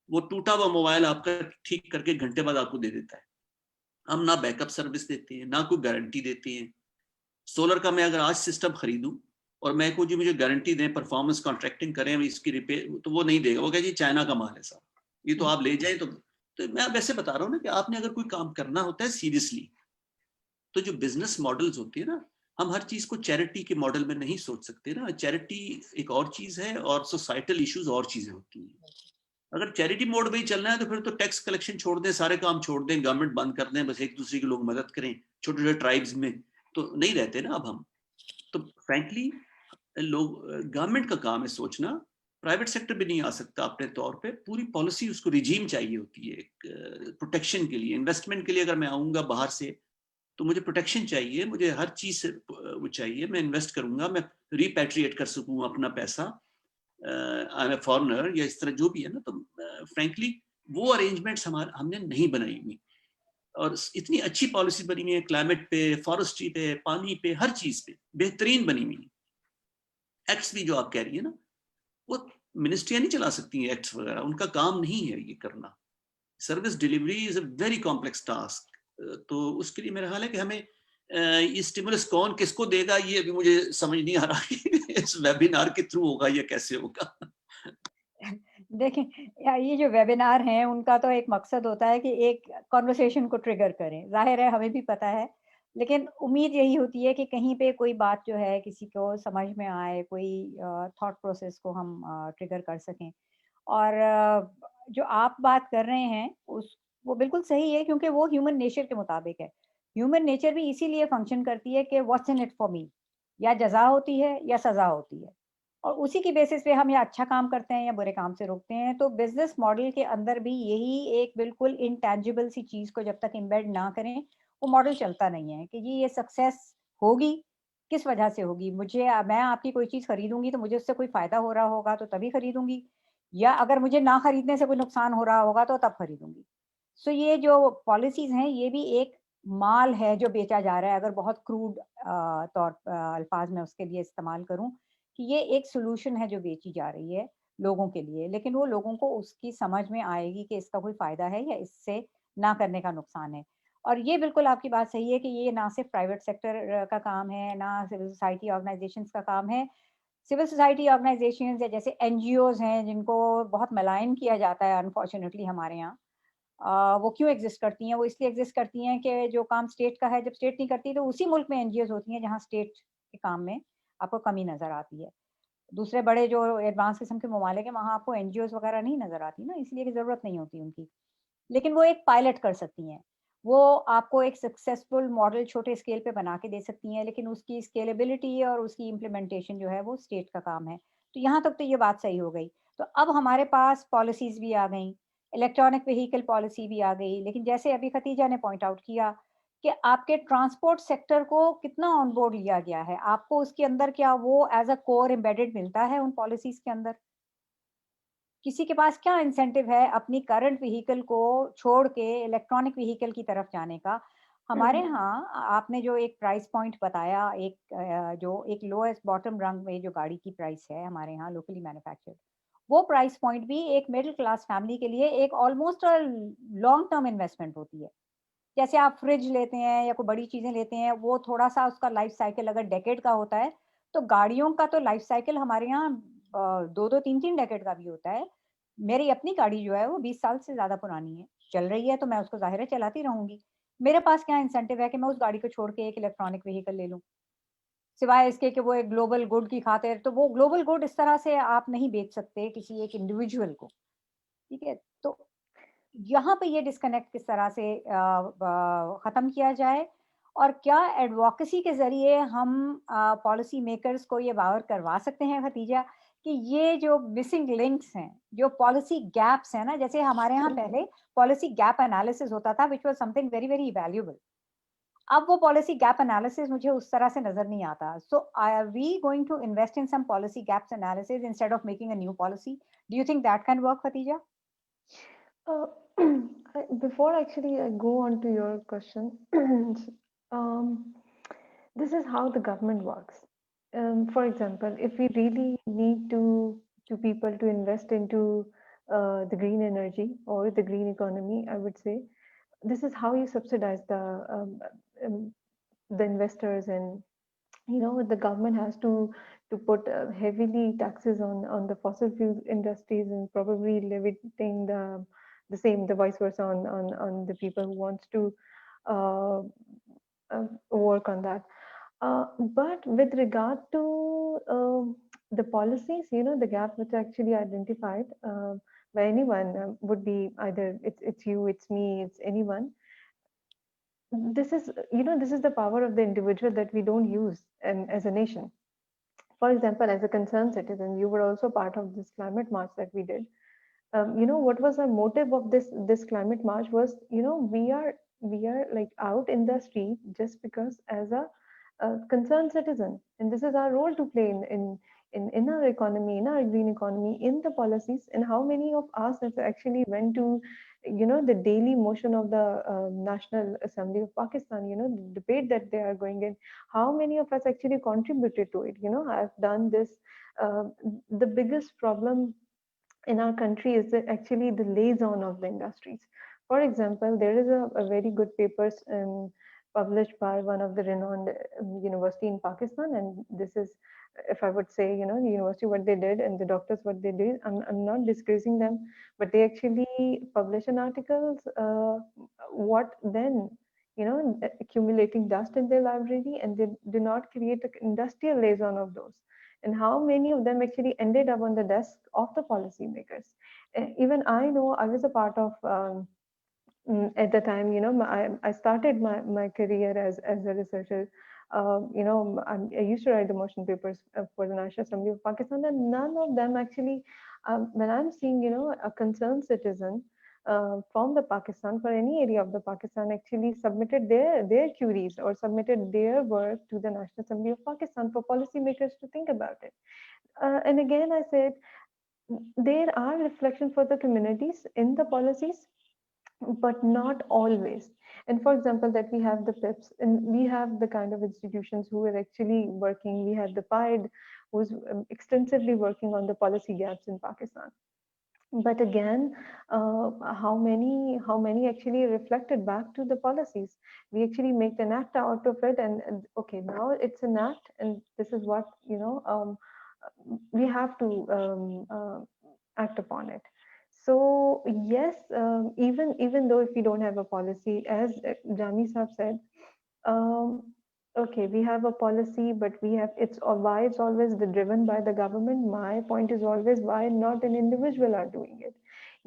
وہ ٹوٹا ہوا موبائل آپ کا ٹھیک کر کے گھنٹے بعد آپ کو دے دیتا ہے. ہم نہ بیک اپ سروس دیتے ہیں، نہ کوئی گارنٹی دیتے ہیں. سولر کا میں اگر آج سسٹم خریدوں اور میں کو جی مجھے گارنٹی دیں، پرفارمنس کانٹریکٹنگ کریں اس کی ریپیئر، تو وہ نہیں دے گا، وہ کہ جی چائنا کا مال ہے صاحب، یہ تو آپ لے جائیں. تو میں ویسے بتا رہا ہوں نا کہ آپ نے اگر کوئی کام کرنا ہوتا ہے سیریسلی، تو جو بزنس ماڈلز ہوتی ہے نا، ہم ہر چیز کو چیریٹی کے ماڈل میں نہیں سوچ سکتے نا. چیریٹی ایک اور چیز ہے اور سوسائٹل ایشوز اور چیزیں ہوتی ہیں. اگر چیریٹی موڈ میں ہی چلنا ہے تو پھر تو ٹیکس کلیکشن چھوڑ دیں، سارے کام چھوڑ دیں، گورنمنٹ بند کر دیں، بس ایک دوسرے کے لوگ مدد کریں چھوٹے چھوٹے ٹرائبز میں، تو نہیں رہتے نا اب ہم. تو فرینکلی لوگ، گورنمنٹ کا کام ہے سوچنا، پرائیویٹ سیکٹر بھی نہیں آ سکتا اپنے طور پہ. پوری پالیسی اس کو ریجیم چاہیے ہوتی ہے ایک پروٹیکشن کے لیے. انویسٹمنٹ کے لیے اگر میں آؤں گا باہر سے تو مجھے پروٹیکشن چاہیے، مجھے ہر چیز سے وہ چاہیے. میں انویسٹ کروں گا، میں ریپیٹریٹ کر سکوں اپنا پیسہ، آئی ایم اے فارنر یا اس طرح جو بھی ہے نا. تو فرینکلی وہ ارینجمنٹس ہم نے نہیں بنائی ہوئی، اور اتنی اچھی پالیسی بنی ہوئی ہے کلائمیٹ پہ، فارسٹری پہ، پانی پہ، ہر چیز پہ بہترین بنی ہوئی. ایکٹس بھی جو آپ کہہ رہی ہیں نا، وہ منسٹریاں نہیں چلا سکتی ہیں ایکٹس وغیرہ، ان کا کام نہیں ہے یہ کرنا. Service delivery is a very complex task. تو اس کے لیے میرا خیال ہے کہ ہمیں یہ اسٹیمولس کون کس کو دے گا، یہ ابھی مجھے سمجھ نہیں آ رہا کہ اس ویبینار کے تھرو ہوگا یا کیسے ہوگا. دیکھیں یہ جو ویبینار ہیں ان کا تو ایک مقصد ہوتا ہے کہ ایک کانورسیشن کو ٹریگر کریں، ظاہر ہے ہمیں بھی پتہ ہے، لیکن امید یہی ہوتی ہے کہ کہیں پہ کوئی بات جو ہے کسی کو سمجھ میں آئے، کوئی تھاٹ پروسیس کو ہم ٹریگر کر سکیں. اور جو آپ بات کر رہے ہیں وہ بالکل صحیح ہے، کیونکہ وہ ہیومن نیچر کے مطابق ہے. ہیومن نیچر بھی اسی لیے فنکشن کرتی ہے کہ واٹس ان اٹ فار می، یا جزا ہوتی ہے یا سزا ہوتی ہے، اور اسی کی بیسس پہ ہم یا اچھا کام کرتے ہیں یا برے کام سے روکتے ہیں. تو بزنس ماڈل کے اندر بھی یہی ایک بالکل انٹینجیبل سی چیز کو جب تک امبیڈ نہ کریں وہ ماڈل چلتا نہیں ہے کہ جی یہ سکسیس ہوگی کس وجہ سے ہوگی. میں آپ کی کوئی چیز خریدوں گی تو مجھے اس سے کوئی فائدہ ہو رہا ہوگا تو تبھی خریدوں گی، یا اگر مجھے نہ خریدنے سے کوئی نقصان ہو رہا ہوگا تو تب خریدوں گی. سو یہ جو پالیسیز ہیں یہ بھی ایک مال ہے جو بیچا جا رہا ہے، اگر بہت کروڈ طور الفاظ میں اس کے لیے استعمال کروں، کہ یہ ایک سولوشن ہے جو بیچی جا رہی ہے لوگوں کے لیے، لیکن وہ لوگوں کو اس کی سمجھ میں آئے گی کہ اس کا کوئی فائدہ ہے یا اس سے نہ کرنے کا نقصان ہے. اور یہ بالکل آپ کی بات صحیح ہے کہ یہ نہ صرف پرائیویٹ سیکٹر کا کام ہے، نہ سول سوسائٹی آرگنائزیشنز کا کام ہے. سول سوسائٹی آرگنائزیشنز یا جیسے این جی اوز ہیں جن کو بہت ملائن کیا جاتا ہے انفارچونیٹلی ہمارے یہاں، وہ کیوں ایگزسٹ کرتی ہیں؟ وہ اس لیے ایگزسٹ کرتی ہیں کہ جو کام اسٹیٹ کا ہے جب اسٹیٹ نہیں کرتی تو اسی ملک میں این جی اوز ہوتی ہیں جہاں اسٹیٹ کے کام میں آپ کو کمی نظر آتی ہے. دوسرے بڑے جو ایڈوانس قسم کے ممالک ہیں وہاں آپ کو این جی اوز وغیرہ نہیں نظر آتی نا، اس لیے کہ ضرورت نہیں ہوتی ان کی، لیکن وہ ایک پائلٹ کر سکتی ہیں، وہ آپ کو ایک سکسیسفل ماڈل چھوٹے اسکیل پہ بنا کے دے سکتی ہیں، لیکن اس کی اسکیلیبلٹی اور اس کی امپلیمنٹیشن جو ہے وہ اسٹیٹ کا کام ہے. تو یہاں تک تو یہ بات صحیح ہو گئی. تو اب ہمارے پاس پالیسیز بھی آ گئیں، الیکٹرانک وہیکل پالیسی بھی آ گئی، لیکن جیسے ابھی ختیجہ نے پوائنٹ آؤٹ کیا کہ آپ کے ٹرانسپورٹ سیکٹر کو کتنا آن بورڈ لیا گیا ہے، آپ کو اس کے اندر کیا وہ ایز اے کور امبیڈڈ ملتا ہے ان پالیسیز کے اندر؟ کسی کے پاس کیا انسینٹو ہے اپنی کرنٹ وہیکل کو چھوڑ کے الیکٹرانک وہیکل کی طرف جانے کا؟ ہمارے ہاں آپ نے جو ایک پرائس پوائنٹ بتایا، ایک جو ایک لوئسٹ باٹم رنگ میں جو گاڑی کی پرائس ہے ہمارے ہاں لوکلی مینوفیکچرڈ، وہ پرائس پوائنٹ بھی ایک مڈل کلاس فیملی کے لیے ایک آلموسٹ لانگ ٹرم انویسٹمنٹ ہوتی ہے. جیسے آپ فریج لیتے ہیں یا کوئی بڑی چیزیں لیتے ہیں، وہ تھوڑا سا اس کا لائف سائیکل اگر ڈیکیڈ کا ہوتا ہے، تو گاڑیوں کا تو لائف سائیکل ہمارے یہاں 2 2 3 3 ڈیکیڈ کا بھی ہوتا ہے. میری اپنی گاڑی جو ہے وہ 20 سال سے زیادہ پرانی ہے، چل رہی ہے تو میں اس کو ظاہر ہے چلاتی رہوں گی. میرے پاس کیا انسینٹو ہے کہ میں اس گاڑی کو چھوڑ کے ایک الیکٹرانک وہیکل لے لوں، سوائے اس کے کہ وہ ایک گلوبل گڈ کی خاطر. تو وہ گلوبل گڈ اس طرح سے آپ نہیں بیچ سکتے کسی ایک انڈیویجول کو، ٹھیک ہے؟ تو یہاں پہ یہ ڈسکنیکٹ کس طرح سے ختم کیا جائے؟ اور کیا ایڈوکیسی کے ذریعے ہم پالیسی میکرز کو یہ باور کروا سکتے ہیں ختیجہ کہ یہ جو مسنگ لنکس ہیں, جو پالیسی گیپس ہیں نا, جیسے ہمارے یہاں پہلے پالیسی گیپ انالیسس ہوتا تھا which was some thing very very valuable, اب وہ پالیسی گیپ انالیسس مجھے اس طرح سے نظر نہیں آتا. So are we going to invest in some policy gaps analysis instead of making a new policy? Do you think that can work Khatija? Uh, before actually I go on to your question, um, this is how the government works. For example, if we really need to people to invest into the green energy or the green economy, I would say this is how you subsidize um, the investors, and the government has to put heavily taxes on the fossil fuel industries, and probably levying the vice versa on the people who wants to uh, work on that. But with regard to the policies, the gap which actually identified by anyone would be either it's you, it's me, it's anyone. This is the power of the individual that we don't use as a nation. For example, as a concerned citizen, you were also part of this climate march that we did. What was the motive of this climate march was, we are like out in the street just because as a concerned citizen, and this is our role to play in our economy, in our green economy, in the policies. And how many of us has actually went to the daily motion of the National Assembly of Pakistan, the debate that they are going in. How many of us actually contributed to it? I've done this. uh, the biggest problem in our country is actually the liaison of the industries. For example, there is a very good paper published by one of the renowned university in Pakistan, and this is, if I would say, the university what they did and the doctors what they did. I'm not disgracing them, but they actually publish an articles. What then? Accumulating dust in their library, and they do not create an industrial liaison of those. And how many of them actually ended up on the desk of the policymakers? Even I know I was a part of, at the time, I started my career as a researcher. I used to write the motion papers for the National Assembly of Pakistan, and none of them actually, when I'm seeing, a concerned citizen from the Pakistan, for any area of the Pakistan, actually submitted their queries or submitted their work to the National Assembly of Pakistan for policymakers to think about it. And again, I said there are reflections for the communities in the policies, but not always. And for example, that we have the PIPs, and we have the kind of institutions who are actually working. We have the PIDE, who's extensively working on the policy gaps in Pakistan. But again, how many actually reflected back to the policies? We actually make an act out of it, and okay, now it's an act, and this is what we have to act upon it. So yes, even though if we don't have a policy, as Jami Saab said, um, okay, we have a policy, but why it's always driven by the government. My point is always why not an individual are doing it.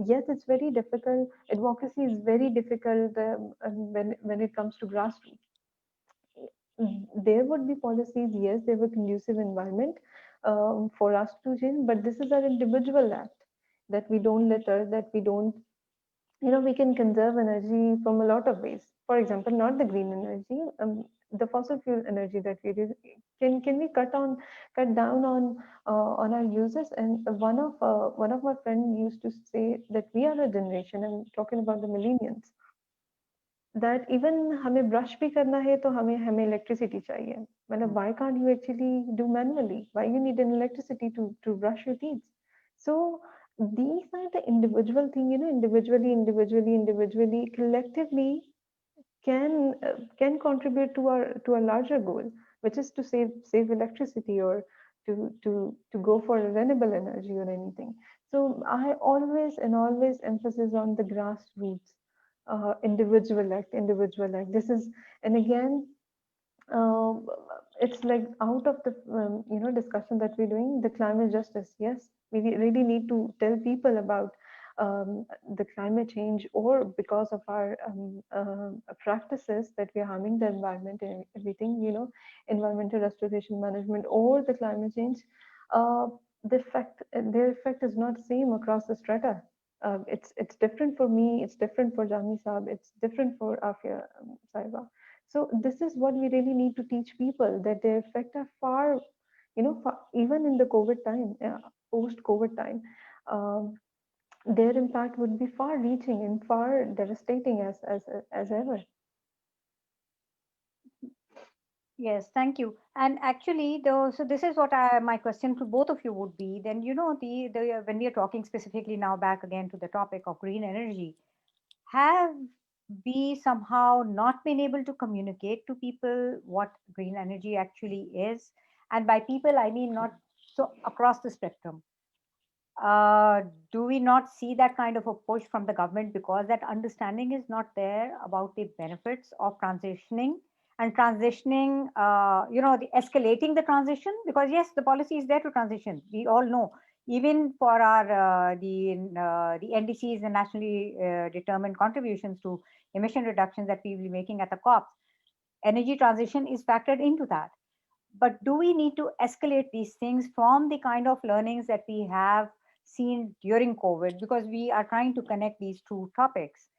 Yes, it's very difficult. Advocacy is very difficult when it comes to grassroots. There would be policies, yes, there were conducive environment for us to change, but this is our individual act, that we don't litter, that we don't, we can conserve energy from a lot of ways. For example, not the green energy, the fossil fuel energy that we use. Can we cut down on our uses? And one of my friends used to say that we are a generation, I'm talking about the millennials, that even हमें brush भी करना है तो हमें electricity चाहिए. मतलब why can't you actually do manually? Why you need an electricity to brush your teeth? So these are the individual thing, individually, collectively can contribute to a larger goal, which is to save electricity, or to go for renewable energy or anything. So I always emphasis on the grassroots, individual act. This is, and again, uh, it's like out of the discussion that we're doing, the climate justice. Yes, we really need to tell people about the climate change, or because of our practices that we are harming the environment and everything, environmental restoration management or the climate change, their effect is not same across the strata. It's different for me, it's different for Jami Saab, it's different for Afia Saiba. So this is what we really need to teach people, that their effect are far, even in the COVID time, post-COVID time, their impact would be far reaching and far devastating as ever. Yes, thank you. And actually, so this is what my question to both of you would be. Then, when we are talking specifically now back again to the topic of green energy, have we somehow not been able to communicate to people what green energy actually is? And by people, I mean not so across the spectrum. Do we not see that kind of a push from the government because that understanding is not there about the benefits of transitioning and transitioning, the escalating the transition? Because yes, the policy is there to transition. We all know, even for our the NDCs and nationally determined contributions to emission reductions that we will be making at the COPs, energy transition is factored into that. But do we need to escalate these things from the kind of learnings that we have seen during COVID? Because we are trying to connect these two topics.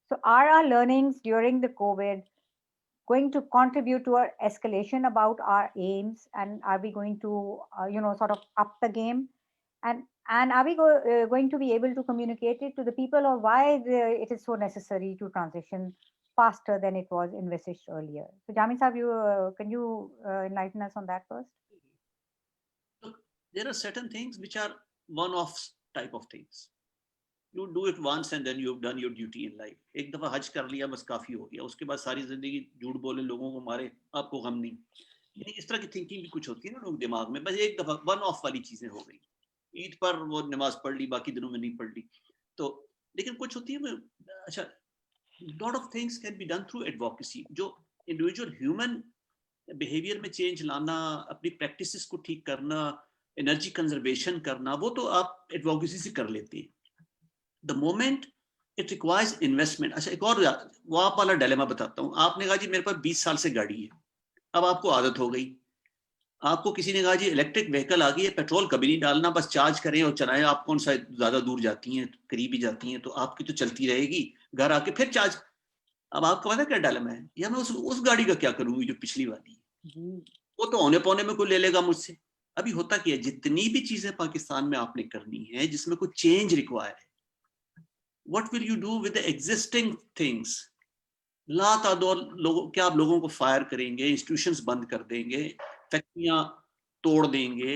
So are our learnings during the COVID going to contribute to our escalation about our aims? And are we going to, sort of up the game? And are we going to be able to communicate it to the people, or why it is so necessary to transition faster than it was envisaged earlier? So Jami Saab, can you enlighten us on that first? Look, there are certain things which are one-off type of things. You do it once and then you've done your duty in life. एक दफा हज कर लिया बस काफी हो गया, उसके बाद सारी जिंदगी झूठ बोले, लोगों को मारे, आपको गम नहीं. यानी इस तरह की थिंकिंग भी कुछ होती है ना लोग दिमाग में, बस एक दफा वन ऑफ वाली चीजें हो गई. ईद पर वो नमाज पढ़ ली, बाकी दिनों में नहीं पढ़ ली. तो लेकिन कुछ होती है, अच्छा, lot of things can be done through advocacy. जो इंडिविजुअल ह्यूमन बिहेवियर में चेंज लाना, अपनी प्रैक्टिसेस को ठीक करना, एनर्जी कंजर्वेशन करना, वो तो आप एडवोकेसी से कर लेते हैं. The moment it requires investment. अच्छा, एक और वो आप वाला डिलेमा बताता हूँ. आपने कहा जी मेरे पास 20 साल से गाड़ी है, अब आपको आदत हो गई. आपको किसी ने कहा जी इलेक्ट्रिक व्हीकल आ गई है, पेट्रोल कभी नहीं डालना, बस चार्ज करें और चलाएं. आप कौन सा ज्यादा दूर जाती हैं, करीब ही जाती हैं, तो आपकी तो चलती रहेगी, घर आके फिर चार्ज. अब आपको पता क्या डिलेमा है, या मैं उस गाड़ी का क्या करूंगी जो पिछली वाली है, वो तो औने पौने में कोई ले लेगा मुझसे. अभी होता क्या है, जितनी भी चीजें पाकिस्तान में आपने करनी है जिसमें कोई चेंज रिक्वायर है, what will you do with the existing things? क्या आप लोगों को फायर करेंगे, इंस्टीट्यूशंस बंद कर देंगे, फैक्ट्रियां तोड़ देंगे,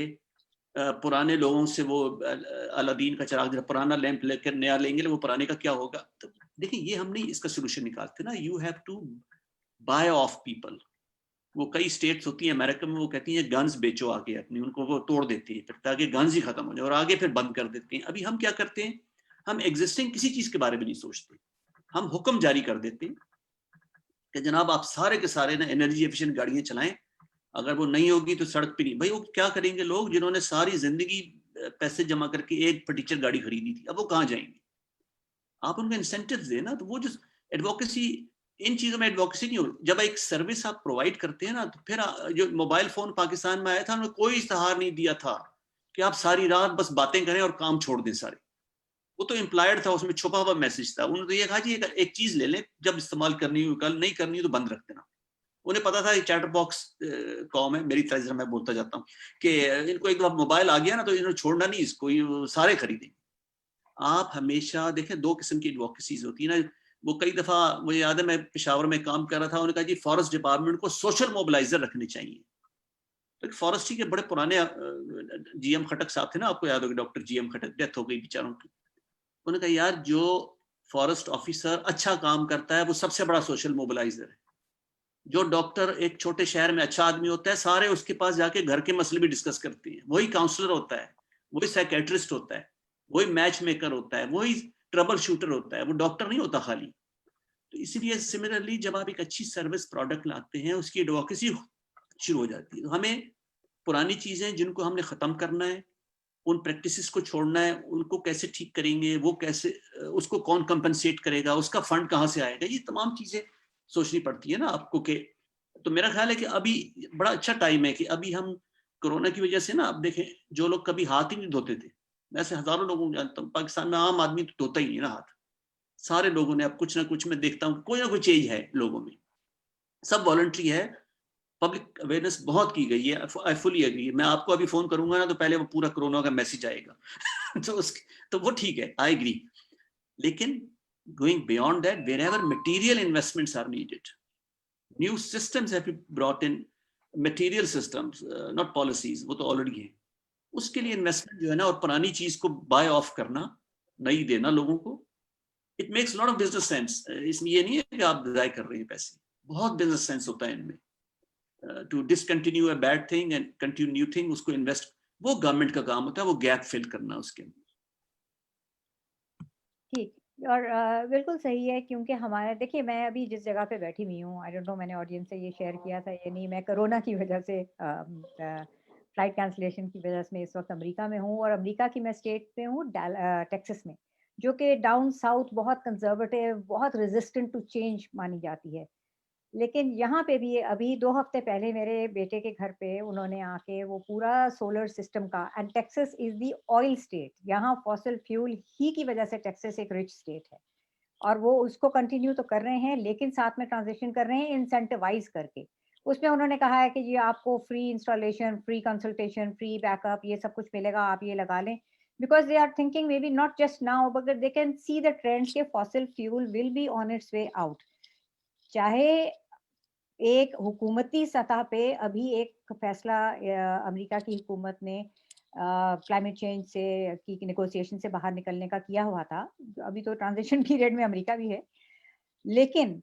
पुराने लोगों से वो अलादीन का चिराग, पुराना लैंप लेकर नया लेंगे, वो पुराने का क्या होगा? तो देखिए, ये हम नहीं इसका सोल्यूशन निकालते ना. You have to buy off people. वो कई स्टेट्स होती हैं अमेरिका में, वो कहती हैं गन्स बेचो आगे अपनी, उनको वो तोड़ देती है फिर ताकि गन्स ही खत्म हो जाए, और आगे फिर बंद कर देते हैं. अभी हम क्या करते हैं, हम एग्जिस्टिंग किसी चीज के बारे में नहीं सोचते, हम हुक्म जारी कर देते हैं कि जनाब आप सारे के सारे ना एनर्जी एफिशिएंट गाड़ियां चलाएं, अगर वो नहीं होगी तो सड़क पे नहीं. भाई वो क्या करेंगे लोग जिन्होंने सारी जिंदगी पैसे जमा करके एक पर्टिकुलर गाड़ी खरीदी थी, अब वो कहाँ जाएंगे? आप उनको इंसेंटिव देना. तो वो जो एडवोकेसी, इन चीजों में एडवोकेसी नहीं हो. जब एक सर्विस आप प्रोवाइड करते हैं ना, तो फिर जो मोबाइल फोन पाकिस्तान में आया था, उन्होंने कोई इश्तहार नहीं दिया था कि आप सारी रात बस बातें करें और काम छोड़ दें सारे. वो तो इम्प्लाइड था, उसमें छुपा हुआ मैसेज था. उन्होंने तो ये कहा जी एक चीज ले लें, जब इस्तेमाल करनी हो कल, नहीं करनी हो तो बंद रख देना. उन्हें पता था ये चैटर बॉक्स कॉम है, मेरी तरह मैं बोलता जाता हूँ कि इनको एक बार मोबाइल आ गया ना तो इन्होंने छोड़ना नहीं इसको, ये सारे खरीदेंगे. आप हमेशा देखें, दो किस्म की एडवोकेसीज होती है ना. वो कई दफा मुझे याद है, मैं पेशावर में काम कर रहा था, उन्होंने कहा जी फॉरेस्ट डिपार्टमेंट को सोशल मोबिलाइजर रखने चाहिए. तो फॉरेस्ट्री के बड़े पुराने जीएम खटक साहब थे ना, आपको याद होगा, डॉक्टर जीएम खटक, डेथ हो गई बेचारों की. उन्होंने कहा यार जो फॉरेस्ट ऑफिसर अच्छा काम करता है वो सबसे बड़ा सोशल मोबिलाइजर है. जो डॉक्टर एक छोटे शहर में अच्छा आदमी होता है, सारे उसके पास जाके घर के मसले भी डिस्कस करते हैं. वही काउंसलर होता है, वही साइकेट्रिस्ट होता है, वही मैच मेकर होता है, वही ट्रबल शूटर होता है, वो डॉक्टर नहीं होता खाली. तो इसीलिए सिमिलरली जब आप एक अच्छी सर्विस प्रोडक्ट लाते हैं, उसकी एडवोकेसी शुरू हो जाती है. तो हमें पुरानी चीजें जिनको हमने खत्म करना है, ان پریکٹسز کو چھوڑنا ہے, ان کو کیسے ٹھیک کریں گے, وہ کیسے, اس کو کون کمپنسیٹ کرے گا, اس کا فنڈ کہاں سے آئے گا, یہ تمام چیزیں سوچنی پڑتی ہے نا آپ کو. کہ تو میرا خیال ہے کہ ابھی بڑا اچھا ٹائم ہے کہ ابھی ہم کورونا کی وجہ سے نا, آپ دیکھیں جو لوگ کبھی ہاتھ ہی نہیں دھوتے تھے, ویسے ہزاروں لوگوں کو جانتا ہوں پاکستان میں, عام آدمی تو دھوتا ہی نہیں نا ہاتھ, سارے لوگوں نے اب کچھ نہ کچھ, میں دیکھتا ہوں کوئی نہ کوئی چینج ہے لوگوں میں, سب والنٹری ہے, پبلک اویئرنیس بہت کی گئی ہے. آئی فلی ایگری, میں آپ کو ابھی فون کروں گا نا تو پہلے وہ پورا کورونا کا میسج آئے گا تو وہ ٹھیک ہے, آئی ایگری. لیکن going beyond that, wherever material investments are needed, new systems have been brought in, material systems, not policies, وہ تو already ہیں. اس کے لیے انویسٹمنٹ جو ہے نا, اور پرانی چیز کو بائی آف کرنا, نئی دینا لوگوں کو, it makes lot of business sense. اس میں یہ نہیں ہے کہ آپ ضائع کر رہے ہیں پیسے, بہت بزنس سینس ہوتا ہے ان میں. To discontinue a bad thing and continue new thing, اس کو انویسٹ, وہ گورنمنٹ کا کام ہوتا ہے, وہ گیپ فل کرنا اس کے. ٹھیک, اور بالکل صحیح ہے, کیونکہ ہمارا دیکھیے, میں ابھی جس جگہ پہ بیٹھی ہوئی ہوں, آئی ڈونٹ نو میں نے آڈینس سے یہ شیئر کیا تھا یا نہیں, میں کرونا کی وجہ سے فلائٹ کینسلیشن کی وجہ سے اس وقت امریکہ میں ہوں, اور امریکہ کی میں اسٹیٹ پہ ہوں ٹیکسس میں, جو کہ ڈاؤن ساؤتھ بہت کنزرویٹو, بہت ریزسٹنٹ ٹو چینج مانی جاتی ہے. لیکن یہاں پہ بھی ابھی 2 ہفتے پہلے میرے بیٹے کے گھر پہ انہوں نے آ کے وہ پورا سولر سسٹم کا, and Texas is the oil state, یہاں فاسل فیول ہی کی وجہ سے ٹیکسس ایک رچ اسٹیٹ ہے, اور وہ اس کو کنٹینیو تو کر رہے ہیں, لیکن ساتھ میں ٹرانزیکشن کر رہے ہیں انسینٹیوائز کر کے. اس میں انہوں نے کہا ہے کہ یہ آپ کو free installation, free consultation, free back up, یہ سب کچھ ملے گا, آپ یہ لگا لیں, because they are thinking maybe not just now but they can see the trends کہ fossil fuel will be on its way out. چاہے ایک حکومتی سطح پہ ابھی ایک فیصلہ امریکہ کی حکومت نے کلائمیٹ چینج سے کی نیگوسیشن سے باہر نکلنے کا کیا ہوا تھا, ابھی تو ٹرانزیشن پیریڈ میں امریکہ بھی ہے, لیکن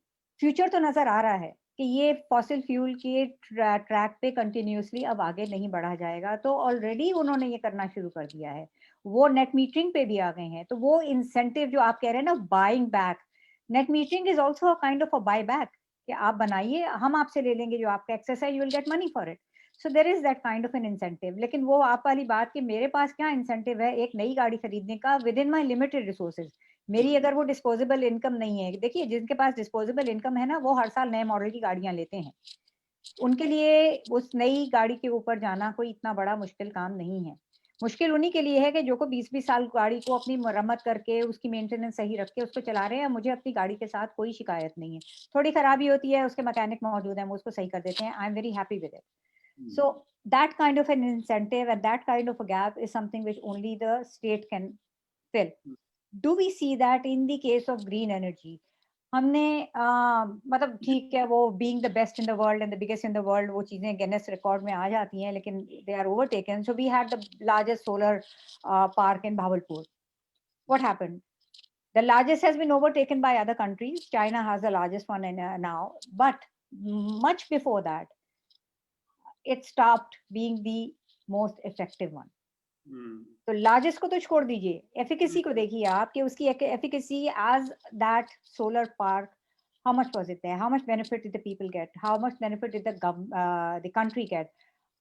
فیوچر تو نظر آ رہا ہے کہ یہ فاسل فیول کے ٹریک پہ کنٹینیوسلی اب آگے نہیں بڑھا جائے گا. تو آلریڈی انہوں نے یہ کرنا شروع کر دیا ہے, وہ نیٹ میٹرنگ پہ بھی آ گئے ہیں. تو وہ انسینٹیو جو آپ کہہ رہے ہیں نا, buying back, net metering is also kind of a buy back, کہ آپ بنائیے, ہم آپ سے لے لیں گے جو آپ کا ایکسیس ہے, you will get money for it. So there is that kind of an incentive. لیکن وہ آپ والی بات کہ میرے پاس کیا انسینٹیو ہے ایک نئی گاڑی خریدنے کا with in my limited resources, میری اگر وہ ڈسپوزیبل انکم نہیں ہے. دیکھیے جن کے پاس ڈسپوزیبل انکم ہے نا, وہ ہر سال نئے ماڈل کی گاڑیاں لیتے ہیں, ان کے لیے اس نئی گاڑی کے اوپر جانا کوئی اتنا بڑا مشکل کام نہیں ہے. مشکل انہی کے لیے ہے کہ جو کو 20-20 سال گاڑی کو اپنی مرمت کر کے, اس کی مینٹیننس صحیح رکھ کے اس کو چلا رہے ہیں. مجھے اپنی گاڑی کے ساتھ کوئی شکایت نہیں ہے, تھوڑی خرابی ہوتی ہے, اس کے میکینک موجود ہیں, وہ اس کو صحیح کر دیتے ہیں. I am very happy with it. So that kind of an incentive and that kind of a gap is something which only the state can fill. Do we see that in the case of green energy? ہم نے مطلب ٹھیک ہے, وہ being the best in the world and the biggest in the world, وہ چیزیں grains record میں آ جاتی ہیں, لیکن they are overtaken. So we had the largest solar park in Bahawalpur. What happened? The largest has been overtaken by other countries. China has the largest one now, but much before that, it stopped being the most effective one. تو largest کو تو چھوڑ دیجیے, efficacy کو دیکھیے آپ کہ اس کی efficacy as that solar park, how much was it there, how much benefit did the people get, how much benefit did the country get,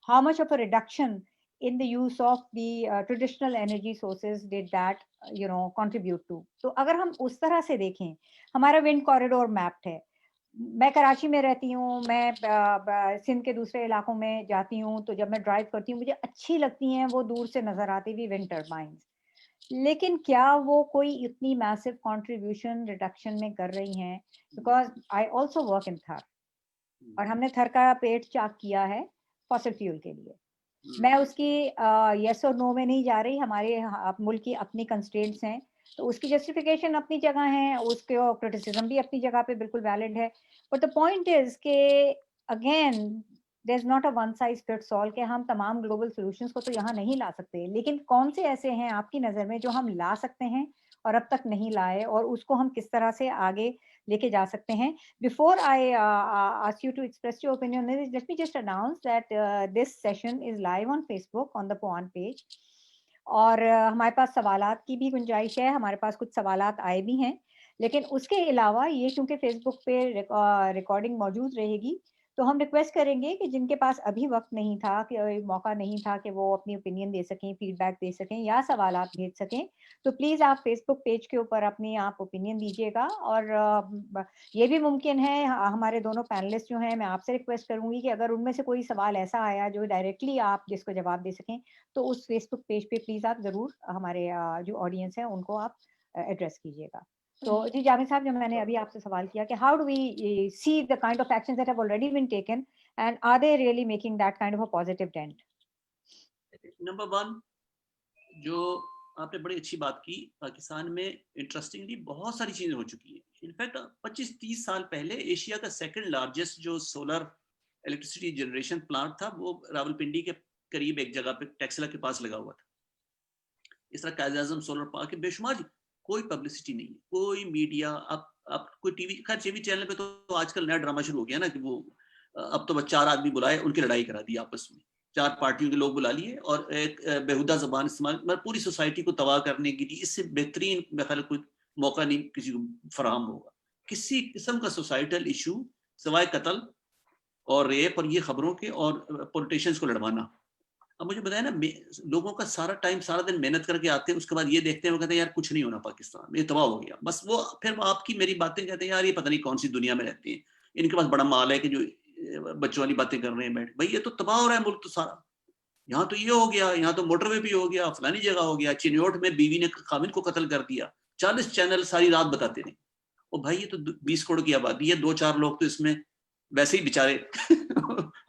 how much of a reduction in the use of the traditional energy sources did that contribute to. تو اگر ہم اس طرح سے دیکھیں, ہمارا ونڈ corridor mapped ہے. میں کراچی میں رہتی ہوں, میں سندھ کے دوسرے علاقوں میں جاتی ہوں, تو جب میں ڈرائیو کرتی ہوں مجھے اچھی لگتی ہیں وہ دور سے نظر آتی ہوئی ونڈ ٹربائنز, لیکن کیا وہ کوئی اتنی میسو کنٹریبیوشن ریڈکشن میں کر رہی ہیں؟ Because I also work in Thar, اور ہم نے تھر کا پیٹ چاک کیا ہے فاسل فیول کے لیے. میں اس کی یس اور نو میں نہیں جا رہی, ہمارے ملک کی اپنی کنسٹرینٹس ہیں, تو اس کی جسٹیفیکیشن اپنی جگہ ہے, اس کے کرٹیسزم بھی اپنی جگہ پہ بالکل ویلڈ ہے. بٹ دا پوائنٹ از کہ again there is not a one size fits all, کہ ہم تمام گلوبل سولوشنس کو تو یہاں نہیں لا سکتے, لیکن کون سے ایسے ہیں آپ کی نظر میں جو ہم لا سکتے ہیں اور اب تک نہیں لائے, اور اس کو ہم کس طرح سے آگے لے کے جا سکتے ہیں. Before I ask you to express your opinion, let me just announce that this session is live on Facebook on the Puan page. اور ہمارے پاس سوالات کی بھی گنجائش ہے, ہمارے پاس کچھ سوالات آئے بھی ہیں, لیکن اس کے علاوہ یہ چونکہ فیس بک پہ ریکارڈنگ موجود رہے گی, تو ہم ریکویسٹ کریں گے کہ جن کے پاس ابھی وقت نہیں تھا, کہ موقع نہیں تھا کہ وہ اپنی اوپینین دے سکیں, فیڈ بیک دے سکیں یا سوالات بھیج سکیں, تو پلیز آپ فیس بک پیج کے اوپر اپنی آپ اوپینین دیجیے گا. اور یہ بھی ممکن ہے ہمارے دونوں پینلسٹ جو ہیں, میں آپ سے ریکویسٹ کروں گی کہ اگر ان میں سے کوئی سوال ایسا آیا جو ڈائریکٹلی آپ جس کو جواب دے سکیں, تو اس فیس بک پیج پہ پلیز آپ ضرور ہمارے جو آڈینس ہے ان کو آپ ایڈریس کیجیے گا. تو جی جاوید صاحب, جو میں نے ابھی آپ سے سوال کیا کہ how do we see the kind of actions that have already been taken and are they really making that kind of a positive dent? Number 1, جو آپ نے بڑی اچھی بات کی, پاکستان میں انٹرسٹنگلی بہت ساری چیزیں ہو چکی ہیں. انفیکٹ 25-30 سال پہلے ایشیا کا سیکنڈ لارجسٹ جو سولر الیکٹریسٹی جنریشن پلانٹ تھا وہ راولپنڈی کے قریب ایک جگہ پہ ٹیکسلا کے پاس لگا ہوا تھا. اس طرح قائد اعظم سولر پارک کے بے شمار, کوئی پبلسٹی نہیں ہے, کوئی میڈیا. اب کوئی ٹی وی چینل پہ تو آج کل نیا ڈرامہ شروع ہو گیا نا کہ وہ اب تو 4 آدمی بلائے, ان کی لڑائی کرا دی آپس میں, 4 پارٹیوں کے لوگ بلا لیے اور ایک بےہودہ زبان استعمال, پوری سوسائٹی کو تباہ کرنے کے لیے. اس سے بہترین میرے کوئی موقع نہیں کسی کو فراہم ہوگا. کسی قسم کا سوسائٹل ایشو سوائے قتل اور ریپ اور یہ خبروں کے اور پولیٹیشینز کو لڑوانا. اب مجھے بتائیں نا, لوگوں کا سارا ٹائم سارا دن محنت کر کے آتے ہیں, اس کے بعد یہ دیکھتے ہیں, وہ کہتے ہیں یار کچھ نہیں ہونا پاکستان میں, یہ تباہ ہو گیا بس. وہ پھر آپ کی میری باتیں کہتے ہیں یار یہ پتہ نہیں کون سی دنیا میں رہتے ہیں, ان کے پاس بڑا مال ہے کہ جو بچوں والی باتیں کر رہے ہیں بیٹھ. بھائی یہ تو تباہ ہو رہا ہے ملک تو سارا. یہاں تو یہ ہو گیا, یہاں تو موٹر وے بھی ہو گیا, فلانی جگہ ہو گیا, چنیوٹ میں بیوی نے خاوند کو قتل کر دیا, 40 چینل ساری رات بتاتے رہے. اور بھائی یہ تو 20 کروڑ کی آبادی ہے, 2-4 لوگ تو اس میں ویسے ہی بیچارے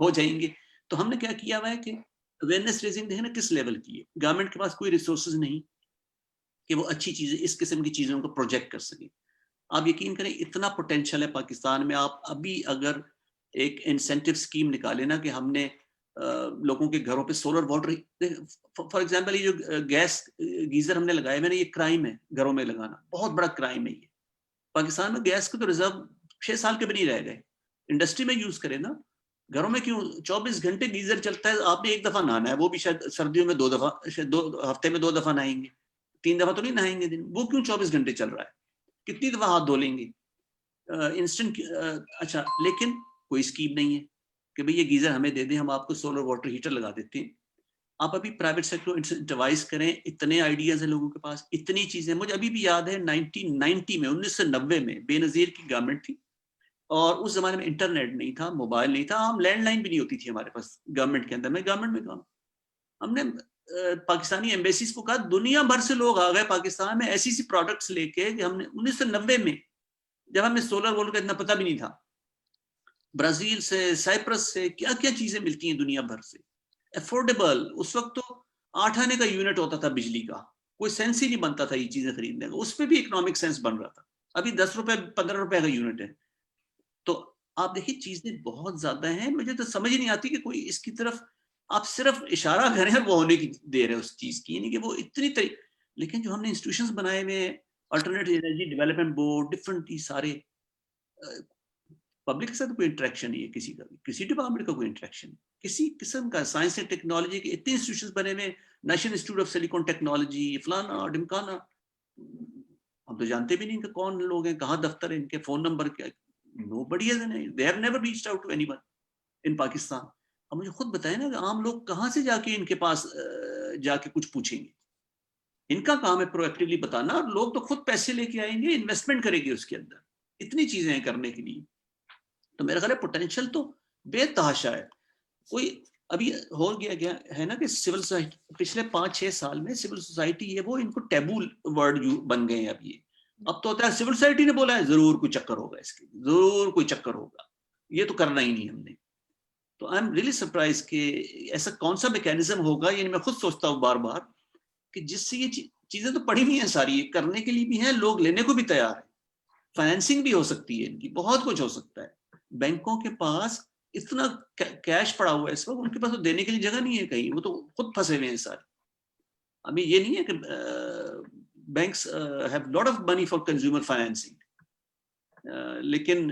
ہو جائیں گے. تو ہم نے کیا کیا ہوا ہے کہ اویئرنیس ریزنگ دیکھیں نا کس لیول کی ہے. گورنمنٹ کے پاس کوئی ریسورسز نہیں کہ وہ اچھی چیزیں, اس قسم کی چیزوں کو پروجیکٹ کر سکیں. آپ یقین کریں اتنا پوٹینشیل ہے پاکستان میں. آپ ابھی اگر ایک انسینٹیو اسکیم نکالے نا کہ ہم نے لوگوں کے گھروں پہ سولر واٹر, فار ایگزامپل یہ جو گیس گیزر ہم نے لگائے ہوئے نا, یہ کرائم ہے گھروں میں لگانا, بہت بڑا کرائم ہے یہ. پاکستان میں گیس کے تو ریزرو 6 سال کے بھی نہیں رہ گئے. انڈسٹری میں یوز کریں نا, گھروں میں کیوں 24 گھنٹے گیزر چلتا ہے. آپ نے ایک دفعہ نہانا ہے, وہ بھی شاید سردیوں میں 2 دفعہ, ہفتے میں 2 دفعہ نہائیں گے, 3 دفعہ تو نہیں نہائیں گے دن. وہ کیوں 24 گھنٹے چل رہا ہے, کتنی دفعہ ہاتھ دھو لیں گے انسٹنٹ. اچھا لیکن کوئی اسکیم نہیں ہے کہ بھئی یہ گیزر ہمیں دے دیں, ہم آپ کو سولر واٹر ہیٹر لگا دیتے ہیں. آپ ابھی پرائیویٹ سیکٹر کو انسینٹیوائز کریں, اتنے آئیڈیاز ہیں لوگوں کے پاس, اتنی چیزیں. مجھے ابھی بھی یاد ہے 1990 میں بے نظیر کی گورنمنٹ تھی, اور اس زمانے میں انٹرنیٹ نہیں تھا, موبائل نہیں تھا, ہم لینڈ لائن بھی نہیں ہوتی تھی ہمارے پاس گورنمنٹ کے اندر. میں گورنمنٹ میں کام, ہم نے پاکستانی ایمبیسیز کو کہا دنیا بھر سے لوگ آ گئے پاکستان میں ایسی سی پروڈکٹس لے کے کہ ہم نے 1990 میں, جب ہمیں سولر وولر کا اتنا پتہ بھی نہیں تھا, برازیل سے, سائپرس سے, کیا کیا چیزیں ملتی ہیں دنیا بھر سے, افورڈیبل. اس وقت تو 8 آنے کا یونٹ ہوتا تھا بجلی کا, کوئی سینس ہی نہیں بنتا تھا یہ چیزیں خریدنے کا, اس پہ بھی اکنامک سینس بن رہا تھا. ابھی 10 روپے 15 روپے کا یونٹ ہے. تو آپ دیکھیے چیزیں بہت زیادہ ہیں. مجھے تو سمجھ نہیں آتی کہ کوئی اس کی طرف آپ صرف اشارہ کریں وہ ہونے کی دیر ہے اس چیز کی, یعنی کہ وہ اتنی لیکن جو ہم نے انسٹیٹیوشنز بنائے ہوئے, alternative energy development board, different یہ سارے, پبلک کے ساتھ کوئی انٹریکشن نہیں ہے کسی کا بھی, کسی ڈپارٹمنٹ کا کوئی انٹریکشن کسی قسم کا. سائنس اینڈ ٹیکنالوجی کے اتنے انسٹیٹیوشنز بنے ہوئے, national institute of silicone technology, فلانا ڈمکانا, ہم تو جانتے بھی نہیں کہ کون لوگ ہیں, کہاں دفتر ہے ان کے, فون نمبر کیا. Nobody has they have never reached out to anyone in Pakistan. اب مجھے خود بتائیں نا کہ عام لوگ کہاں سے جا کے ان کے پاس جا کے کچھ پوچھیں گے. ان کا کام ہے پرو ایکٹیولی بتانا, اور لوگ تو خود پیسے لے کے آئیں گے, انویسٹمنٹ کریں گے اس کے اندر, اتنی چیزیں ہیں کرنے کے لیے. تو میرا خیال ہے پوٹینشیل تو بے تحاشا ہے. کوئی ابھی ہو گیا ہے نا کہ سول سوسائٹی پچھلے 5-6 سال میں سول سوسائٹی ہے وہ ان کو ٹیبو ورڈ بن گئے ہیں. اب تو ہوتا ہے سول سوسائٹی نے بولا ہے ضرور کوئی چکر ہوگا, اس کے ضرور کوئی چکر ہوگا, یہ تو کرنا ہی نہیں ہم نے. تو آئی ایم ریئلی سرپرائز کہ ایسا کون سا میکینزم ہوگا. یعنی میں خود سوچتا ہوں بار بار کہ جس سے یہ چیزیں تو پڑھی ہوئی ہیں ساری, کرنے کے لیے بھی ہیں, لوگ لینے کو بھی تیار ہیں, فائنینسنگ بھی ہو سکتی ہے ان کی, بہت کچھ ہو سکتا ہے. بینکوں کے پاس اتنا کیش پڑا ہوا ہے اس وقت, ان کے پاس تو دینے کے لیے جگہ نہیں ہے کہیں, وہ تو خود پھنسے ہوئے ہیں سارے. ابھی یہ نہیں ہے کہ banks have lot of money for consumer financing, لیکن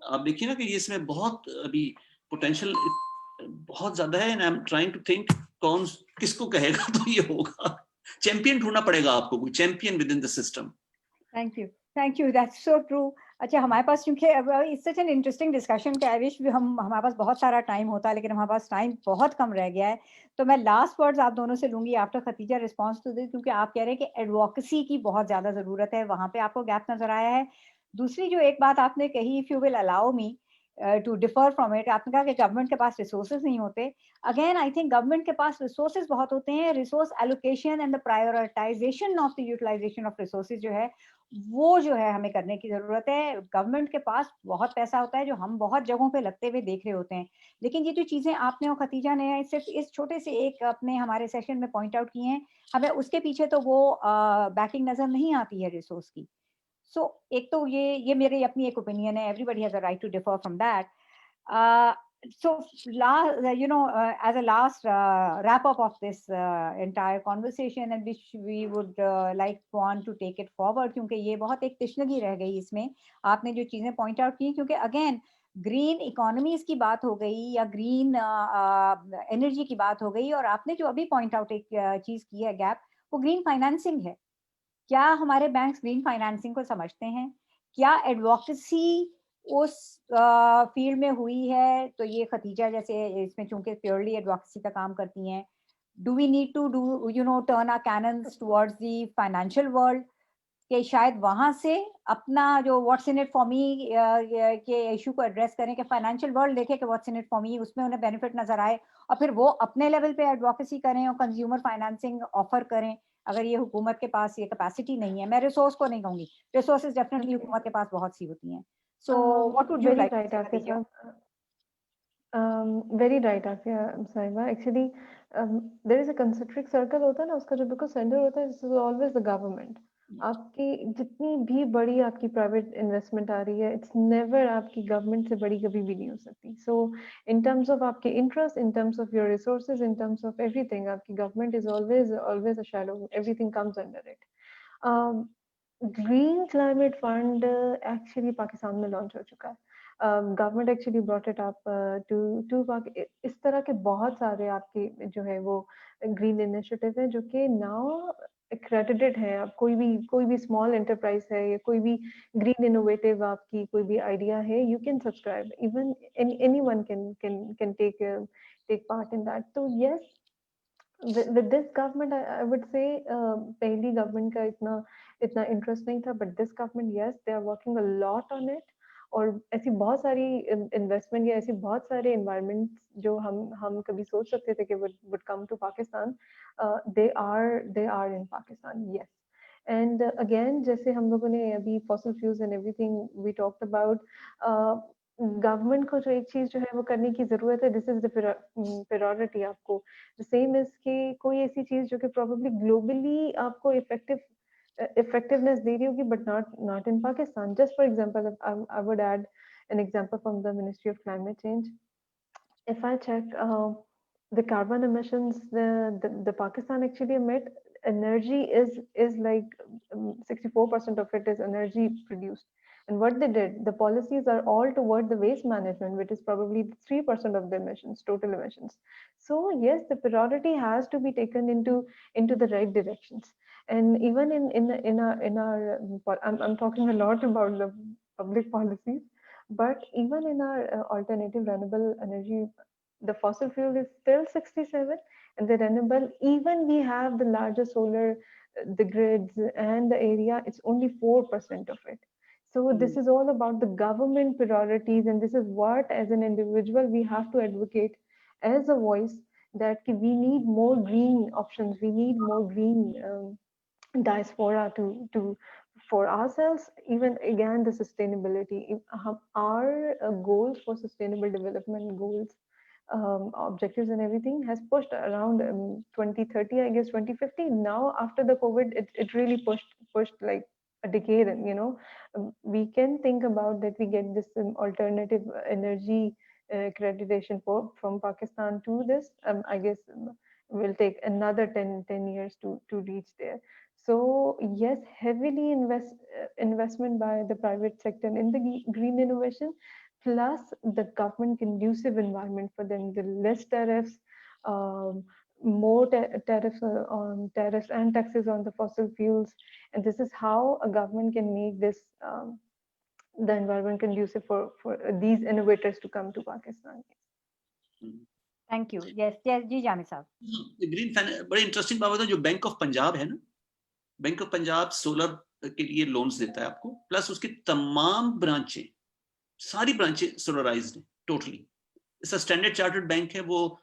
آپ دیکھیے نا کہ یہ اس میں بہت ابھی پوٹینشیل بہت زیادہ ہے. and I'm trying to think کون کس کو کہے گا تو یہ ہوگا. چیمپئن ڈھونڈنا پڑے گا آپ کو, کوئی champion within the system. Thank you. That's so true. اچھا ہمارے پاس چونکہ it's such an interesting discussion کہ آئی وش ہمارے پاس بہت سارا ٹائم ہوتا لیکن ہمارے پاس ٹائم بہت کم رہ گیا ہے. تو میں لاسٹ ورڈز آپ دونوں سے لوں گی after Khatija response to this, کیونکہ آپ کہہ رہے ہیں کہ ایڈوکیسی کی بہت زیادہ ضرورت ہے, وہاں پہ آپ کو گیپ نظر آیا ہے. دوسری جو ایک بات آپ نے کہی, if you will allow me to differ from it, آپ نے کہا کہ گورنمنٹ کے پاس ریسورسز نہیں ہوتے. اگین آئی تھنک گورنمنٹ کے پاس ریسورسز بہت ہوتے ہیں, resource allocation and the prioritization of the utilization of resources جو ہے وہ جو ہے ہمیں کرنے کی ضرورت ہے. گورنمنٹ کے پاس بہت پیسہ ہوتا ہے جو ہم بہت جگہوں پہ لگتے ہوئے دیکھ رہے ہوتے ہیں, لیکن یہ جو چیزیں آپ نے اور ختیجہ نے صرف اس چھوٹے سے ایک اپنے ہمارے سیشن میں پوائنٹ آؤٹ کی ہیں, ہمیں اس کے پیچھے تو وہ بیکنگ نظر نہیں آتی ہے ریسورس کی. سو ایک تو یہ میری اپنی ایک اوپینین ہے, everybody has a right to differ from that. So as a last wrap up of this entire conversation, and which we would like want to take it forward, کیونکہ یہ بہت ایک تشنگی رہ گئی اس میں آپ نے جو چیزیں پوائنٹ آؤٹ کی, کیونکہ اگین گرین اکانومیز کی بات ہو گئی یا گرین انرجی کی بات ہو گئی, اور آپ نے جو ابھی پوائنٹ آؤٹ ایک چیز کی ہے گیپ, وہ گرین فائنانسنگ ہے. کیا ہمارے بینکس گرین فائنانسنگ کو سمجھتے ہیں؟ کیا ایڈوکیسی اس فیلڈ میں ہوئی ہے؟ تو یہ ختیجہ جیسے اس میں چونکہ پیورلی ایڈوکیسی کا کام کرتی ہیں, do we need to do turn our cannons towards the financial world, کہ شاید وہاں سے اپنا جو what's in it for me کے ایشو کو ایڈریس کریں, کہ فائنینشیل ورلڈ دیکھے کہ what's in it for me, اس میں انہیں بینیفٹ نظر آئے, اور پھر وہ اپنے لیول پہ ایڈوکیسی کریں اور کنزیومر فائنینسنگ آفر کریں, اگر یہ حکومت کے پاس یہ کیپیسٹی نہیں ہے. میں ریسورس کو نہیں کہوں گی, ریسورسز ڈیفینیٹلی حکومت کے پاس بہت سی ہوتی ہیں. So what would you Very like to right, say Afia Khatija? sir. Very right, Afia Saiba. Actually, there is a concentric circle ہوتا ہے نا, اس کا جو بالکل سینٹر ہوتا ہے, this is always the government. آپ کی جتنی بھی بڑی آپ کی پرائیویٹ انویسٹمنٹ آ رہی ہے, اٹس نیور آپ کی گورنمنٹ سے بڑی کبھی بھی نہیں ہو سکتی. سو ان ٹرمز آف آپ کے interest, in terms of your resources, in terms of everything, آپ کی government is always a shadow, everything comes under it. Green climate fund actually Pakistan میں لانچ ہو چکا ہے. Government actually brought it up to اس طرح کے بہت سارے آپ کے جو ہے وہ گرین انیشیٹو ہیں جو کہ ناؤ accredited ہیں. آپ کوئی بھی اسمال انٹرپرائز ہے یا کوئی بھی گرین انوویٹیو آپ کی کوئی بھی آئیڈیا ہے, you can subscribe, even any one can take part in that. تو یس, with this government I would say پہلی گورنمنٹ کا اتنا انٹرسٹ نہیں تھا, but this government, yes, they are working a lot on it. اور ایسی بہت ساری انویسٹمنٹ یا ایسی بہت سارے انوائرمنٹ جو ہم کبھی سوچ سکتے تھے کہ would come to Pakistan, they are in Pakistan, yes. And again, جیسے ہم لوگوں نے ابھی fossil fuels and everything we talked about, government کو جو ایک چیز جو ہے وہ کرنے کی ضرورت ہے, دس از دا priority آپ کو. The same is کہ کوئی ایسی چیز جو کہ probably globally آپ کو effectiveness دے رہی ہوگی, but not in Pakistan. Just for example, I would add an example from the Ministry of Climate Change. If I check the carbon emissions, the Pakistan actually emit, energy is like 64% of it is energy produced. And what they did, the policies are all toward the waste management, which is probably 3% of the emissions, total emissions. So yes, the priority has to be taken into the right directions. And even in our I'm talking a lot about the public policies, but even in our alternative renewable energy, the fossil fuel is still 67, and the renewable, even we have the largest solar, the grids and the area, it's only 4% of it. So this is all about the government priorities, and this is what, as an individual, we have to advocate as a voice, that we need more green options, we need more green diaspora to for ourselves. Even again, the sustainability, our goals for sustainable development goals, objectives and everything has pushed around 2030, I guess 2050. Now after the COVID, it really pushed like a decade, and we can think about that we get this alternative energy accreditation from Pakistan to this. I guess will take another 10 years to reach there. So yes, heavily investment by the private sector in the green innovation, plus the government conducive environment for them, the less tariffs, more tariffs on tariffs and taxes on the fossil fuels. And this is how a government can make the environment conducive for these innovators to come to Pakistan. Thank you. Yes, yes, जी जामिद साहब. Green finance बड़ी interesting बात है. जो bank of Punjab है ना, bank of Punjab solar के लिए loans देता है आपको, प्लस उसकी तमाम ब्रांचें, सारी ब्रांचें सोलराइज्ड हैं टोटली. इसका स्टैंडर्ड चार्टर्ड बैंक है, वो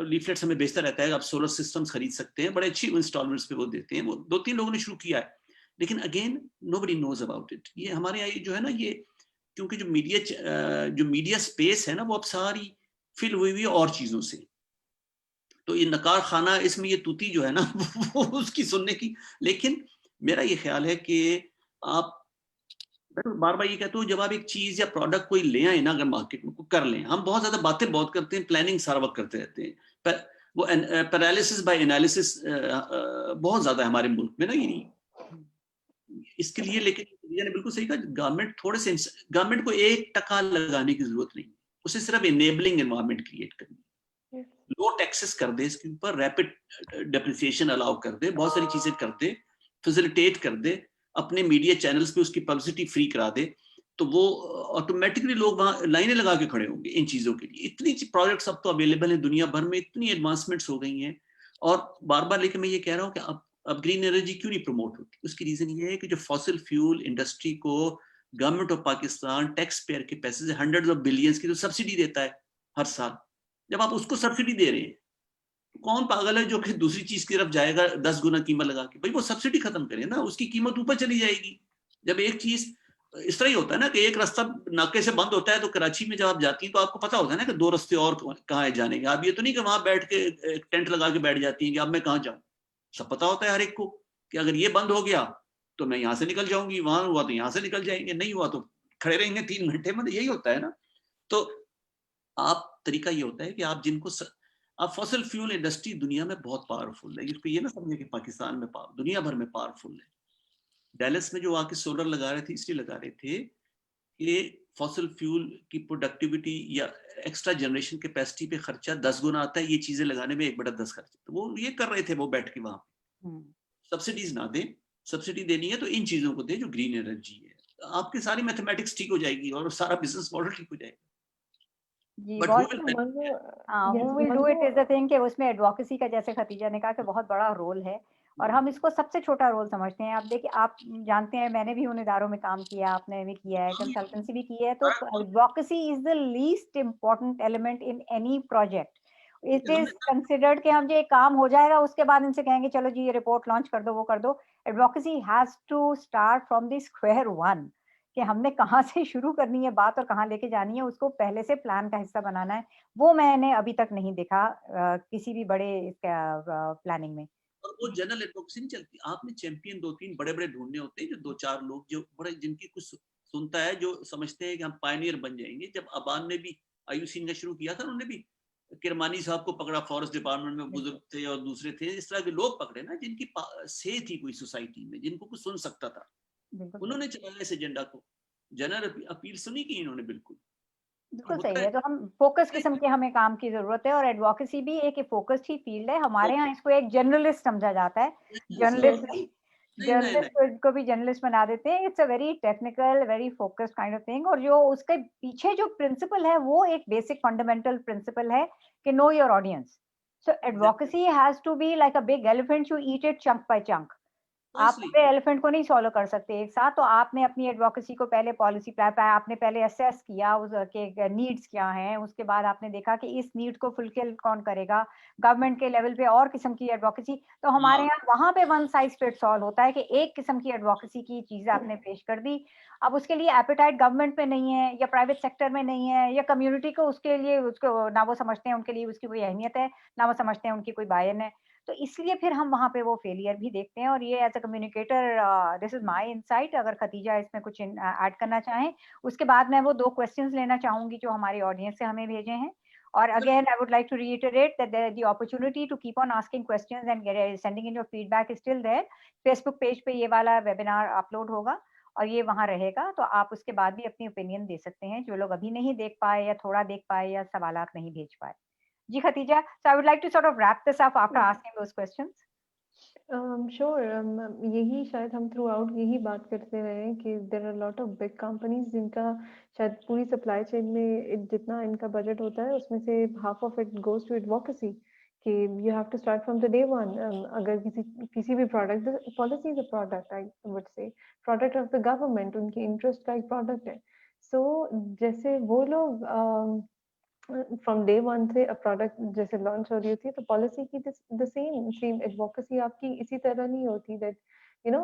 लीफलेट्स हमें बेचता रहता है, आप सोलर सिस्टम्स खरीद सकते हैं, बड़े अच्छी इंस्टॉलमेंट्स पे वो देते हैं. वो 2-3 लोगों ने शुरू किया है, लेकिन again nobody knows about it. ये हमारे यहाँ जो है ना, ये क्योंकि जो मीडिया स्पेस है ना, वो अब सारी फिल हुई हुई और चीजों से, तो ये नकार खाना इसमें ये तूती जो है ना वो उसकी सुनने की. लेकिन मेरा ये ख्याल है कि आप बार बार ये कहते हो, जब आप एक चीज या प्रोडक्ट कोई ले आए ना, अगर मार्केट में कर लें, हम बहुत ज्यादा बातें बहुत करते हैं, प्लानिंग सारा वक्त करते रहते हैं, पर वो पैरालिसिस बाय एनालिसिस बहुत ज्यादा है हमारे मुल्क में ना. ये नहीं इसके लिए, लेकिन ने बिल्कुल सही कहा, गवर्नमेंट को 1% लगाने की जरूरत नहीं, उसे सिर्फ इनेबलिंग एनवायरनमेंट क्रिएट करनी. लो टैक्सेस कर दे, इसके ऊपर रैपिड डेप्रिसिएशन अलाउ कर दे, बहुत सारी चीजें कर दे, फैसिलिटेट कर दे, अपने मीडिया चैनल्स पे उसकी पब्लिसिटी फ्री करा दे, तो वो ऑटोमेटिकली लोग वहां लाइनें लगा के खड़े होंगे इन चीजों के लिए. इतनी प्रोजेक्ट्स अब तो अवेलेबल हैं दुनिया भर में, इतनी एडवांसमेंट्स हो गई हैं. और बार बार लेकिन मैं ये कह रहा हूँ कि अब ग्रीन एनर्जी क्यों नहीं प्रमोट होती. उसकी रीजन ये है कि जो फॉसिल फ्यूल इंडस्ट्री को government of Pakistan tax payer के पैसे से हंड्रेड्स ऑफ बिलियंस की तो सब्सिडी देता है हर साल. जब आप उसको सब्सिडी दे रहे हैं, कौन पागल है जो कि दूसरी चीज की तरफ जाएगा 10 गुना कीमत लगा के. भाई वो सब्सिडी खत्म करें ना, उसकी कीमत ऊपर चली जाएगी. जब एक चीज इस तरह ही होता है ना कि एक रास्ता नाके से बंद होता है, तो कराची में जब आप जाती हैं तो आपको पता होता है ना कि 2 रास्ते और कहाँ है जाने के. आप ये तो नहीं कि वहां बैठ के टेंट लगा के बैठ जाती हैं कि अब मैं कहाँ जाऊं. सब पता होता है हर एक को कि अगर ये बंद हो गया तो मैं यहाँ से निकल जाऊंगी, वहां हुआ तो यहाँ से निकल जाएंगे, नहीं हुआ तो खड़े रहेंगे 3 घंटे में. यही होता है ना. तो आप तरीका ये होता है कि आप जिनको आप फॉसिल फ्यूल इंडस्ट्री दुनिया में बहुत पावरफुल है. इसको ये ना समझे कि पाकिस्तान में दुनिया भर में पावरफुल है. डैलस में जो आके सोलर लगा रहे थे, इसलिए लगा रहे थे कि फॉसिल फ्यूल की प्रोडक्टिविटी या एक्स्ट्रा जनरेशन कैपेसिटी पे खर्चा 10 गुना आता है, ये चीजें लगाने में 1/10 खर्चा. तो वो ये कर रहे थे, वो बैठ के वहां सब्सिडीज ना दे, सब्सिडी देनी है तो इन चीजों को दे जो ग्रीन एनर्जी है. आपकी सारी मैथमेटिक्स ठीक हो जाएगी और सारा बिजनेस मॉडल ठीक हो जाएगा. जी, But बहुत who will हाँ, who will do it is the thing कि उसमें एडवोकेसी का, जैसे खतीजा ने कहा, कि बहुत बड़ा रोल है और हम इसको सबसे छोटा रोल समझते हैं. आप देखिए, आप जानते हैं, मैंने भी उन इदारों में काम किया, आपने भी किया है, कंसल्टेंसी भी की है, तो advocacy is the least important element in any project. It is considered कि हम जो एक काम हो जाएगा उसके बाद इनसे कहेंगे चलो जी ये रिपोर्ट लॉन्च कर दो, वो कर दो. Advocacy has to start from the square one, कि हमने कहाँ से शुरू करनी है बात और कहाँ लेके जानी है, उसको पहले से प्लान का हिस्सा बनाना है. वो मैंने अभी तक नहीं देखा किसी भी बड़े प्लानिंग में. और वो जनरल एडवोकेसी नहीं चलती. आपने चैंपियन 2-3 बड़े-बड़े ढूंढने होते हैं, जो 2-4 लोग जो बड़े, जिनकी कुछ सुनता है, जो समझते हैं कि हम पायनियर बन जाएंगे. जब अबान ने भी आईयूसी ने शुरू किया था, उन्होंने भी किरमानी साहब को पकड़ा, फॉरेस्ट डिपार्टमेंट में बुजुर्ग थे और दूसरे थे, इस तरह के लोग पकड़े ना, जिनकी से थी कोई सोसाइटी में, जिनको कुछ सुन सकता था. उन्होंने चलाया इस एजेंडा को. जनरल अपील सुनी की इन्होंने. बिल्कुल बिल्कुल सही है. तो हम फोकस किस्म के, हमें काम की जरूरत है और एडवोकेसी भी एक फोकस्ड ही फील्ड है. हमारे यहाँ इसको एक जर्नलिस्ट समझा जाता है. जर्नलिस्ट को भी जर्नलिस्ट बना देते हैं. It's a very technical, very focused kind of thing. और जो उसके पीछे जो प्रिंसिपल है वो एक बेसिक फंडामेंटल प्रिंसिपल है कि know your audience. So advocacy has to be like a big elephant, you eat it chunk by chunk. आप पूरे एलिफेंट को नहीं सॉल्व कर सकते एक साथ. तो आपने अपनी एडवोकेसी को पहले पॉलिसी आपने पहले असेस किया उसके नीड्स क्या हैं, उसके बाद आपने देखा कि इस नीड को फुलफिल कौन करेगा. गवर्नमेंट के लेवल पे और किस्म की एडवोकेसी. तो हमारे यहाँ वहां पे वन साइज फिट्स ऑल होता है कि एक किस्म की एडवोकेसी की चीज आपने पेश कर दी. अब उसके लिए एपेटाइट गवर्नमेंट में नहीं है या प्राइवेट सेक्टर में नहीं है या कम्युनिटी को उसके लिए, उसको ना वो समझते हैं उनके लिए उसकी कोई अहमियत है, ना वो समझते हैं उनकी कोई बायन है. तो इसलिए फिर हम वहाँ पे वो फेलियर भी देखते हैं. और ये as a communicator, this is my insight. अगर खतीजा इसमें कुछ ऐड करना चाहें, उसके बाद मैं वो 2 क्वेश्चंस लेना चाहूंगी जो हमारी ऑडियंस से हमें भेजे हैं. और again I would like to reiterate that the opportunity to keep on asking questions and sending in your feedback is still there. Facebook page पे ये वाला वेबिनार अपलोड होगा और ये वहाँ रहेगा, तो आप उसके बाद भी अपनी ओपिनियन दे सकते हैं, जो लोग अभी नहीं देख पाए या थोड़ा देख पाए या सवालात नहीं भेज पाए. Ji Khatija, so I would like to sort of wrap this up after asking those questions. Sure. यही शायद हम थ्रू आउट यही बात करते रहे हैं कि there are lot of big companies जिनका शायद पूरी सप्लाई चेन में जितना इनका बजट होता है उसमें से half of it goes to advocacy कि you have to start from the day one. अगर किसी भी product, policy is a product, I would say product of the government, उनके इंटरेस्ट का एक प्रोडक्ट है. सो जैसे वो लोग फ्रॉम डे वन से अ प्रोडक्ट जैसे लॉन्च हो रही होती है तो पॉलिसी की द सेम एडवोकेसी आपकी इसी तरह नहीं होती दैट यू नो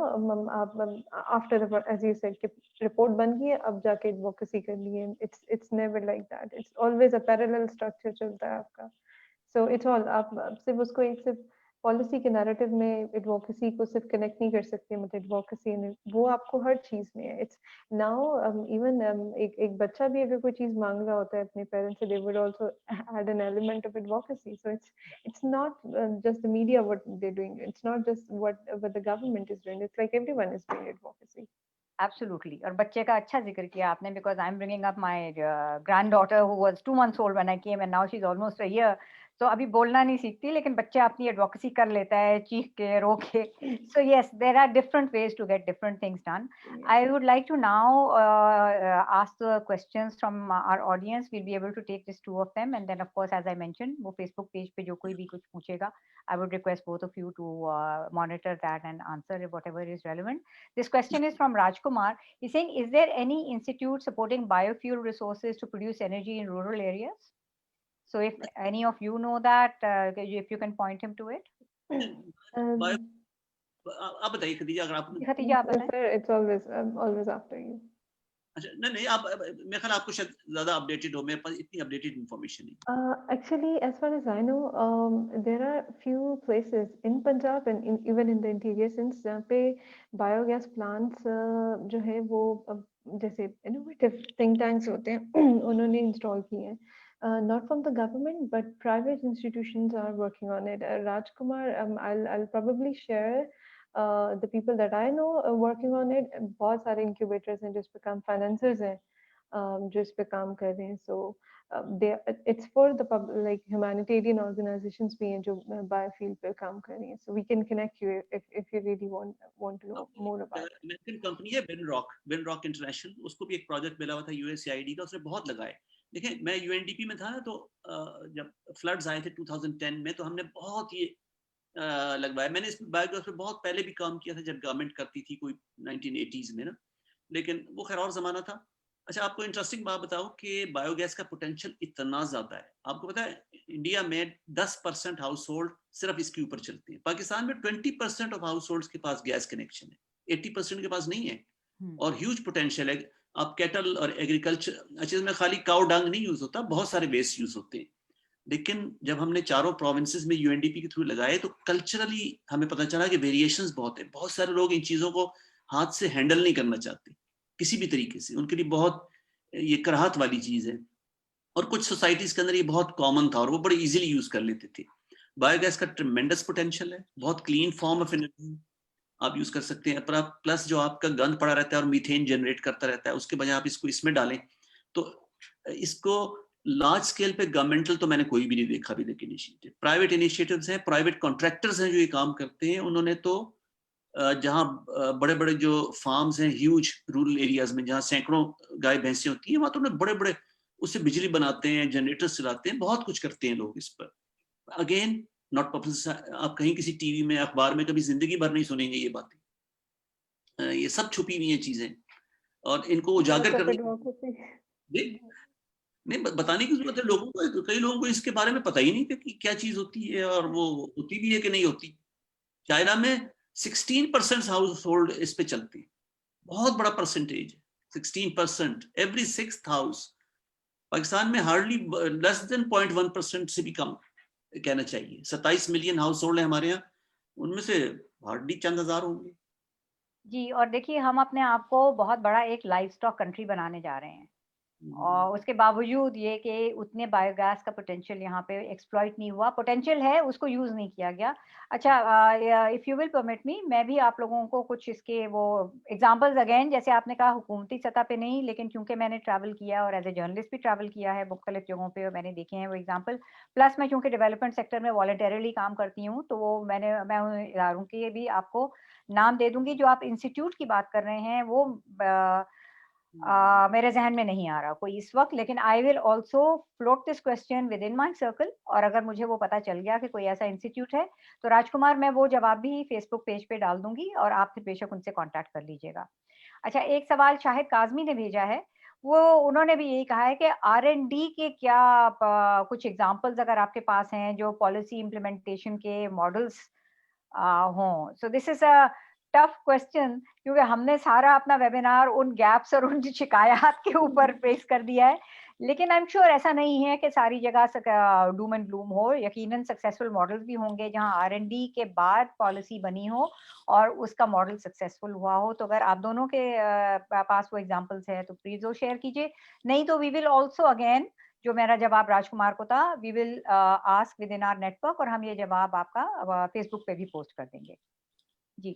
आप आफ्टर एज यू सेड कि रिपोर्ट बन गई है अब जाके एडवोकेसी करनी है. It's never like that. It's always a parallel structure चलता है आपका. सो इट्स ऑल आप सिर्फ उसको एक सिर्फ पॉलिसी के नैरेटिव में एडवोकेसी को सिर्फ कनेक्ट नहीं कर सकते. मतलब एडवोकेसी वो आपको हर चीज में है. इट्स नाउ इवन एक बच्चा भी अगर कोई चीज मांग रहा होता है अपने पेरेंट्स से, they would also add N element of advocacy. So it's not just the media what they're doing. It's not just what the government is doing. It's like everyone is doing advocacy. Absolutely. और बच्चे का अच्छा जिक्र किया आपने, because I'm bringing up my granddaughter who was 2 months old when I came and now she's almost a year. So अभी बोलना नहीं सीखती, लेकिन बच्चा अपनी एडवोकेसी कर लेता है चीख के, रो के. So yes, there are different ways to get different things done. Yeah. I would like to now ask the questions from our audience. We'll be able to take just 2 of them, and then of course, as I mentioned, वो Facebook page पे जो कोई भी कुछ पूछेगा, I would request both of you to monitor that and answer whatever is relevant. This question is from Raj Kumar. He's saying, is there any institute supporting biofuel resources to produce energy in rural areas? So if any of you know that, if you can point him to it. Bio- आप बताइए खदीजा, अगर आप खदीजा, आप बताएं. Sir, it's always after you. अच्छा नहीं आप मेरे ख्याल आपको शायद ज्यादा अपडेटेड हो, मेरे पास इतनी अपडेटेड इंफॉर्मेशन नहीं. Actually, as far as I know, there are few places in Punjab and even in the interior since जहाँ पे biogas plants जो है वो जैसे innovative think tanks होते हैं उन्होंने install किए हैं. Not from the government, but private institutions are working on it. Rajkumar, I'll probably share the people that I know working on it. बहुत सारे incubators हैं जिस पे काम financiers हैं जो इस पे काम कर रहे हैं. So it's for the like humanitarian organizations भी हैं जो biofuel पे काम कर रही हैं. So we can connect you if you really want to know more about it. American company है विनरॉक इंटरनेशनल, उसको भी एक प्रोजेक्ट मिला हुआ था USAID का, उसने बहुत लगाए. देखिए मैं UNDP में था ना, तो जब फ्लड्स आए थे 2010 में, तो हमने बहुत ये लगवाया. मैंने इस बायोगैस पे बहुत पहले भी काम किया था जब गवर्नमेंट करती थी, कोई 1980s में ना, लेकिन वो खैर और जमाना था. अच्छा आपको इंटरेस्टिंग बात बताऊं कि बायोगैस का पोटेंशियल इतना ज्यादा है. आपको पता है इंडिया में 10% हाउस होल्ड सिर्फ इसके ऊपर चलते हैं. पाकिस्तान में 20% ऑफ हाउस होल्ड के पास गैस कनेक्शन है, 80% के पास नहीं है. और ह्यूज पोटेंशियल है. आप कैटल और एग्रीकल्चर, अच्छा इसमें खाली काउ डंग नहीं यूज होता, बहुत सारे वेस्ट यूज होते हैं. लेकिन जब हमने चारों प्रोविंसेस में UNDP के थ्रू लगाए तो कल्चरली हमें पता चला कि वेरिएशंस बहुत है. बहुत सारे लोग इन चीज़ों को हाथ से हैंडल नहीं करना चाहते किसी भी तरीके से, उनके लिए बहुत ये कराहत वाली चीज़ है. और कुछ सोसाइटीज़ के अंदर ये बहुत कॉमन था और वो बड़े इजीली यूज़ कर लेते थे. बायोगैस का ट्रेमेंडस पोटेंशियल है, बहुत क्लीन फॉर्म ऑफ एनर्जी आप यूज़ कर सकते हैं. प्लस जो आपका गंद पड़ा रहता है और मीथेन जनरेट करता रहता है, उसके बजाय आप इसको इसमें डालें तो इसको लार्ज स्केल पे गवर्नमेंटल तो मैंने कोई भी नहीं देखा अभी तक इनिशिएटिव. प्राइवेट इनिशिएटिव्स हैं, प्राइवेट कॉन्ट्रैक्टर्स हैं जो ये काम करते हैं. उन्होंने तो जहाँ बड़े बड़े जो फार्म्स हैं ह्यूज रूरल एरियाज में जहाँ सैकड़ों गाय भैंसें होती हैं, वहाँ तो उन्हें बड़े बड़े उससे बिजली बनाते हैं, जनरेटर्स चलाते हैं, बहुत कुछ करते हैं लोग इस पर. Again not publicity. आप कहीं किसी टीवी में अखबार में कभी जिंदगी भर नहीं सुनेंगे ये बातें. ये सब छुपी हुई हैं चीजें और इनको उजागर करने नहीं बताने की जरूरत है लोगों को. कई लोगों को इसके बारे में पता ही नहीं कि क्या चीज होती है और वो होती भी है कि नहीं होती. चाइना में 16% हाउस होल्ड इस पे चलती है, बहुत बड़ा परसेंटेज है, 16% एवरी 6th हाउस. पाकिस्तान में हार्डली लेस देन 0.1% से भी कम कहना चाहिए. 27 मिलियन हाउस होल्ड है हमारे यहाँ, उनमें से हार्डली चंद हजार होंगे. जी, और देखिए हम अपने आप को बहुत बड़ा एक लाइव स्टॉक कंट्री बनाने जा रहे हैं. اور اس کے باوجود یہ کہ اتنے بایو گیس کا پوٹینشیل یہاں پہ ایکسپلائٹ نہیں ہوا. پوٹینشیل ہے, اس کو یوز نہیں کیا گیا. اچھا, اف یو ول پرمٹ می, میں بھی آپ لوگوں کو کچھ اس کے وہ ایگزامپلز, اگین جیسے آپ نے کہا حکومتی سطح پہ نہیں, لیکن کیونکہ میں نے ٹریول کیا اور ایز اے جرنلسٹ بھی ٹریول کیا ہے مختلف جگہوں پہ, اور میں نے دیکھے ہیں وہ ایگزامپل. پلس میں چونکہ ڈیولپمنٹ سیکٹر میں والنٹریلی کام کرتی ہوں, تو وہ میں ان اداروں کے بھی آپ کو نام دے دوں گی. جو آپ انسٹیٹیوٹ کی بات کر رہے ہیں وہ میرے ذہن میں نہیں آ رہا کوئی اس وقت, لیکن I will also float this question within my circle, اور اگر مجھے وہ پتا چل گیا کہ کوئی ایسا انسٹیٹیوٹ ہے تو راج کمار میں وہ جواب بھی فیس بک پیج پہ ڈال دوں گی, اور آپ بے شک ان سے کانٹیکٹ کر لیجیے گا. اچھا, ایک سوال شاہد کاظمی نے بھیجا ہے, وہ انہوں نے بھی یہی کہا ہے کہ R&D کے کیا کچھ ایگزامپلز اگر آپ کے پاس ہیں جو پالیسی امپلیمنٹیشن کے ماڈلس ہوں. سو دس از اے ٹف کوشچن, کیونکہ ہم نے سارا اپنا ویبینار ان گیپس اور ان شکایات کے اوپر فیس کر دیا ہے, لیکن آئی ایم شیور ایسا نہیں ہے کہ ساری جگہ ڈوم اینڈ گلوم ہو. یقیناً سکسیسفل ماڈلس بھی ہوں گے جہاں R&D کے بعد پالیسی بنی ہو اور اس کا ماڈل سکسیسفل ہوا ہو. تو اگر آپ دونوں کے پاس وہ ایگزامپلس ہیں تو پلیز وہ شیئر کیجیے. نہیں تو وی ول آلسو اگین, جو میرا جواب راج کمار کو تھا, we will ask within our network, اور ہم یہ جواب آپ کا فیس بک پہ بھی پوسٹ کر دیں گے. جی,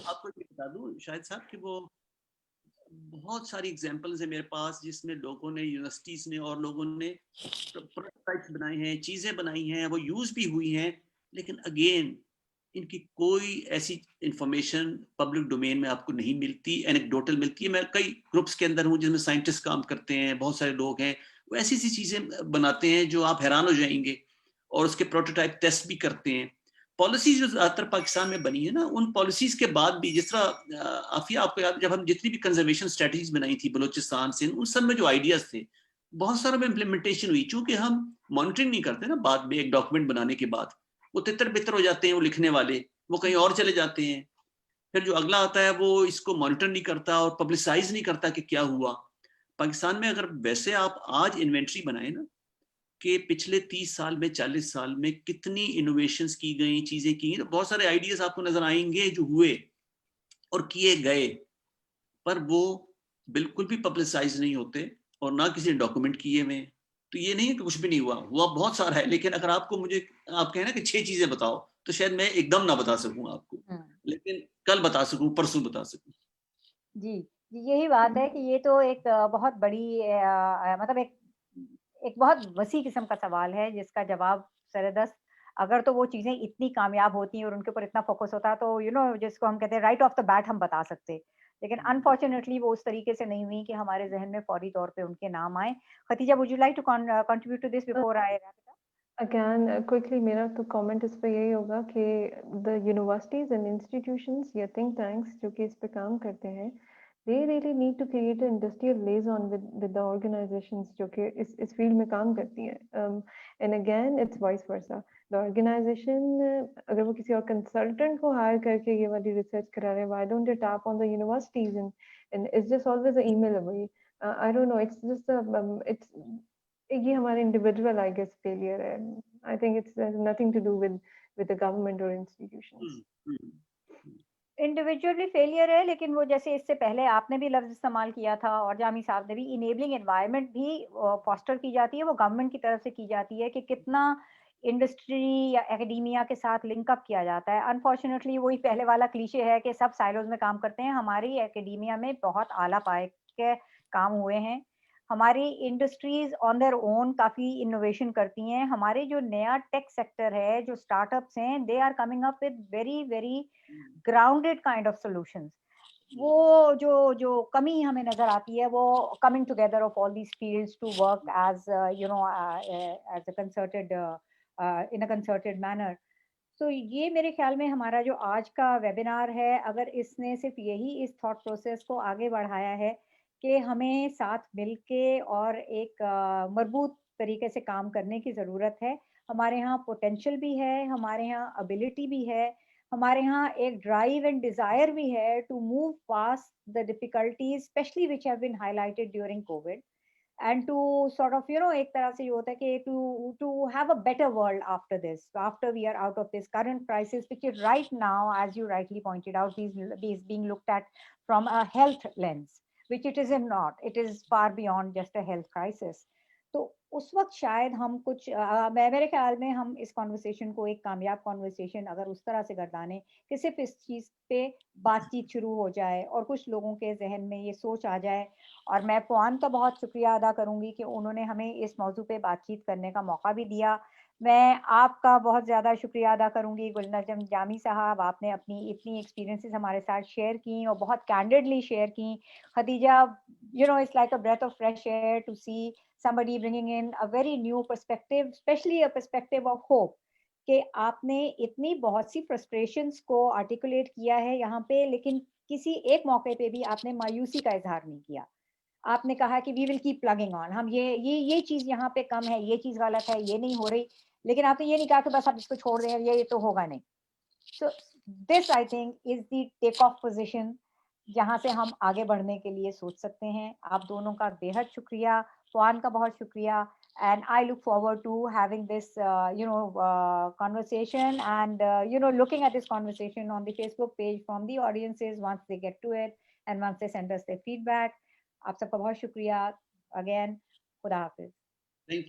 آپ کو یہ بتا دوں شاہد صاحب کہ وہ بہت ساری ایگزامپلز ہیں میرے پاس جس میں لوگوں نے, یونیورسٹیز نے اور لوگوں نے پروٹوٹائپس بنائے ہیں, چیزیں بنائی ہیں, وہ یوز بھی ہوئی ہیں, لیکن اگین ان کی کوئی ایسی انفارمیشن پبلک ڈومین میں آپ کو نہیں ملتی, اینیکڈوٹل ملتی ہے. میں کئی گروپس کے اندر ہوں جس میں سائنٹسٹ کام کرتے ہیں, بہت سارے لوگ ہیں, وہ ایسی ایسی چیزیں بناتے ہیں جو آپ حیران ہو جائیں گے, اور اس کے پروٹوٹائپ ٹیسٹ بھی کرتے ہیں. پالیسیز جو زیادہ تر پاکستان میں بنی ہے نا, ان پالیسیز کے بعد بھی, جس طرح عافیہ آپ کو یاد, جب ہم جتنی بھی کنزرویشن اسٹریٹجیز بنائی تھی بلوچستان سے, ان سب میں جو آئیڈیاز تھے بہت ساروں میں امپلیمنٹیشن ہوئی. چونکہ ہم مانیٹرنگ نہیں کرتے نا, بعد میں ایک ڈاکومنٹ بنانے کے بعد وہ تتر بتر ہو جاتے ہیں, وہ لکھنے والے وہ کہیں اور چلے جاتے ہیں, پھر جو اگلا آتا ہے وہ اس کو مانیٹر نہیں کرتا اور پبلسائز نہیں کرتا کہ کیا ہوا. پاکستان میں اگر ویسے آپ آج انوینٹری بنائیں نا کہ پچھلے 30 سال میں 40 سال میں کتنی انوویشنز کی گئی, چیزیں کی گئی, تو بہت سارے آئیڈیاز آپ کو نظر آئیں گے جو ہوئے اور کیے گئے, پر وہ بالکل بھی پبلسائز نہیں ہوتے اور نہ کسی نے ڈاکومنٹ کیے ہوئے. تو یہ نہیں ہے کہ کچھ بھی نہیں ہوا, ہوا بہت سارا ہے, لیکن اگر آپ کو مجھے آپ کہیں نا کہ 6 چیزیں بتاؤ, تو شاید میں ایک دم نہ بتا سکوں آپ کو, لیکن کل بتا سکوں, پرسوں بتا سکوں. جی, یہی بات ہے کہ یہ تو ایک بہت بڑی مطلب ایک بہت وسیع قسم کا سوال ہے جس کا جواب سردست, اگر تو وہ چیزیں اتنی کامیاب ہوتی ہیں اور ان کے اوپر اتنا فوکس ہوتا تو جس کو ہم کہتے ہیں رائٹ آف دا بیٹ ہم بتا سکتے, لیکن انفارچونیٹلی وہ اس طریقے سے نہیں ہوئی کہ ہمارے ذہن میں فوری طور پہ ان کے نام آئے. Khatija, would you like to contribute to this before I wrap it up? Again, quickly, میرا تو comment اس پہ یہی ہوگا کہ the universities and institutions یا think tanks جو کہ اس پہ کام کرتے ہیں, they really need to create an industrial liaison with the organizations جو کہ اس فیلڈ میں کام کرتی ہیں. And again, it's vice versa. The organization اگر وہ کسی اور consultant کو hire کر کے یہ والی research کرا رہے, why don't they tap on the universities and it's just always an email away. I don't know, it's just it's یہ ہمارے انڈیویجول آئی گیس فیلئر ہے. I think it's nothing to do with the government اور institutions. Individually failure ہے, لیکن وہ جیسے اس سے پہلے آپ نے بھی لفظ استعمال کیا تھا اور جامی صاحب نے بھی, انیبلنگ انوائرمنٹ بھی فاسٹر کی جاتی ہے, وہ گورنمنٹ کی طرف سے کی جاتی ہے کہ کتنا انڈسٹری یا اکیڈیمیا کے ساتھ لنک اپ کیا جاتا ہے. انفارچونیٹلی وہی پہلے والا کلیشے ہے کہ سب سائلوز میں کام کرتے ہیں. ہماری اکیڈیمیا میں بہت اعلیٰ پائے کے کام ہوئے ہیں, ہماری انڈسٹریز آن دیئر اون کافی انوویشن کرتی ہیں. ہمارے جو نیا ٹیک سیکٹر ہے, جو اسٹارٹ اپس ہیں, they are coming up with very very grounded kind of solutions. وہ جو کمی ہمیں نظر آتی ہے وہ coming together of all these fields to work as as a concerted in a concerted manner. تو یہ میرے خیال میں ہمارا جو آج کا ویبینار ہے, اگر اس نے صرف یہی اس تھاٹ پروسیس کو آگے بڑھایا ہے کہ ہمیں ساتھ مل کے اور ایک مربوط طریقے سے کام کرنے کی ضرورت ہے. ہمارے ہاں پوٹینشیل بھی ہے, ہمارے ہاں ابیلٹی بھی ہے, ہمارے ہاں ایک ڈرائیو اینڈ ڈیزائر بھی ہے to move past the difficulties especially which have been highlighted during COVID, and to sort of ایک طرح سے یہ ہوتا ہے کہ to have a better world after this, after we are out of this current crisis which is right now, as you rightly pointed out, is being looked at from a health lens. which it is not. It is far beyond just a health crisis. तो उस वक्त शायद हम कुछ मेरे ख्याल में हम इस कॉन्वर्सेशन को एक कामयाब कॉन्वर्सेशन अगर उस तरह से गर्दानें कि सिर्फ इस चीज़ पे बातचीत शुरू हो जाए और कुछ लोगों के जहन में ये सोच आ जाए. और मैं पुआन का बहुत शुक्रिया अदा करूंगी कि उन्होंने हमें इस मौजू पे बातचीत करने का मौका भी दिया. मैं आपका बहुत ज़्यादा शुक्रिया अदा करूंगी गुलनजम जामी साहब, आपने अपनी इतनी एक्सपीरियंसेस हमारे साथ शेयर की और बहुत कैंडिडली शेयर की. Khadija, it's like a breath of fresh air to see somebody bringing in a very new perspective, especially a perspective of hope. कि आपने इतनी बहुत सी फ्रस्ट्रेशंस को आर्टिकुलेट किया है यहाँ पे, लेकिन किसी एक मौके पे भी आपने मायूसी का इजहार नहीं किया. आपने कहा कि we will keep plugging on, हम ये चीज यहाँ पे कम है, ये चीज गलत है, ये नहीं हो रही, लेकिन आपने ये नहीं कहा कि बस आप इसको छोड़ दें, ये तो होगा नहीं. So this I think is the take off position जहाँ से हम आगे बढ़ने के लिए सोच सकते हैं. आप दोनों का बेहद शुक्रिया, पुआन का बहुत शुक्रिया, and I look forward to having this conversation and looking at this conversation on the Facebook page from the audiences once they get to it and once they send us their feedback. आप सबका बहुत शुक्रिया again. खुदा हाफिज. Thank you.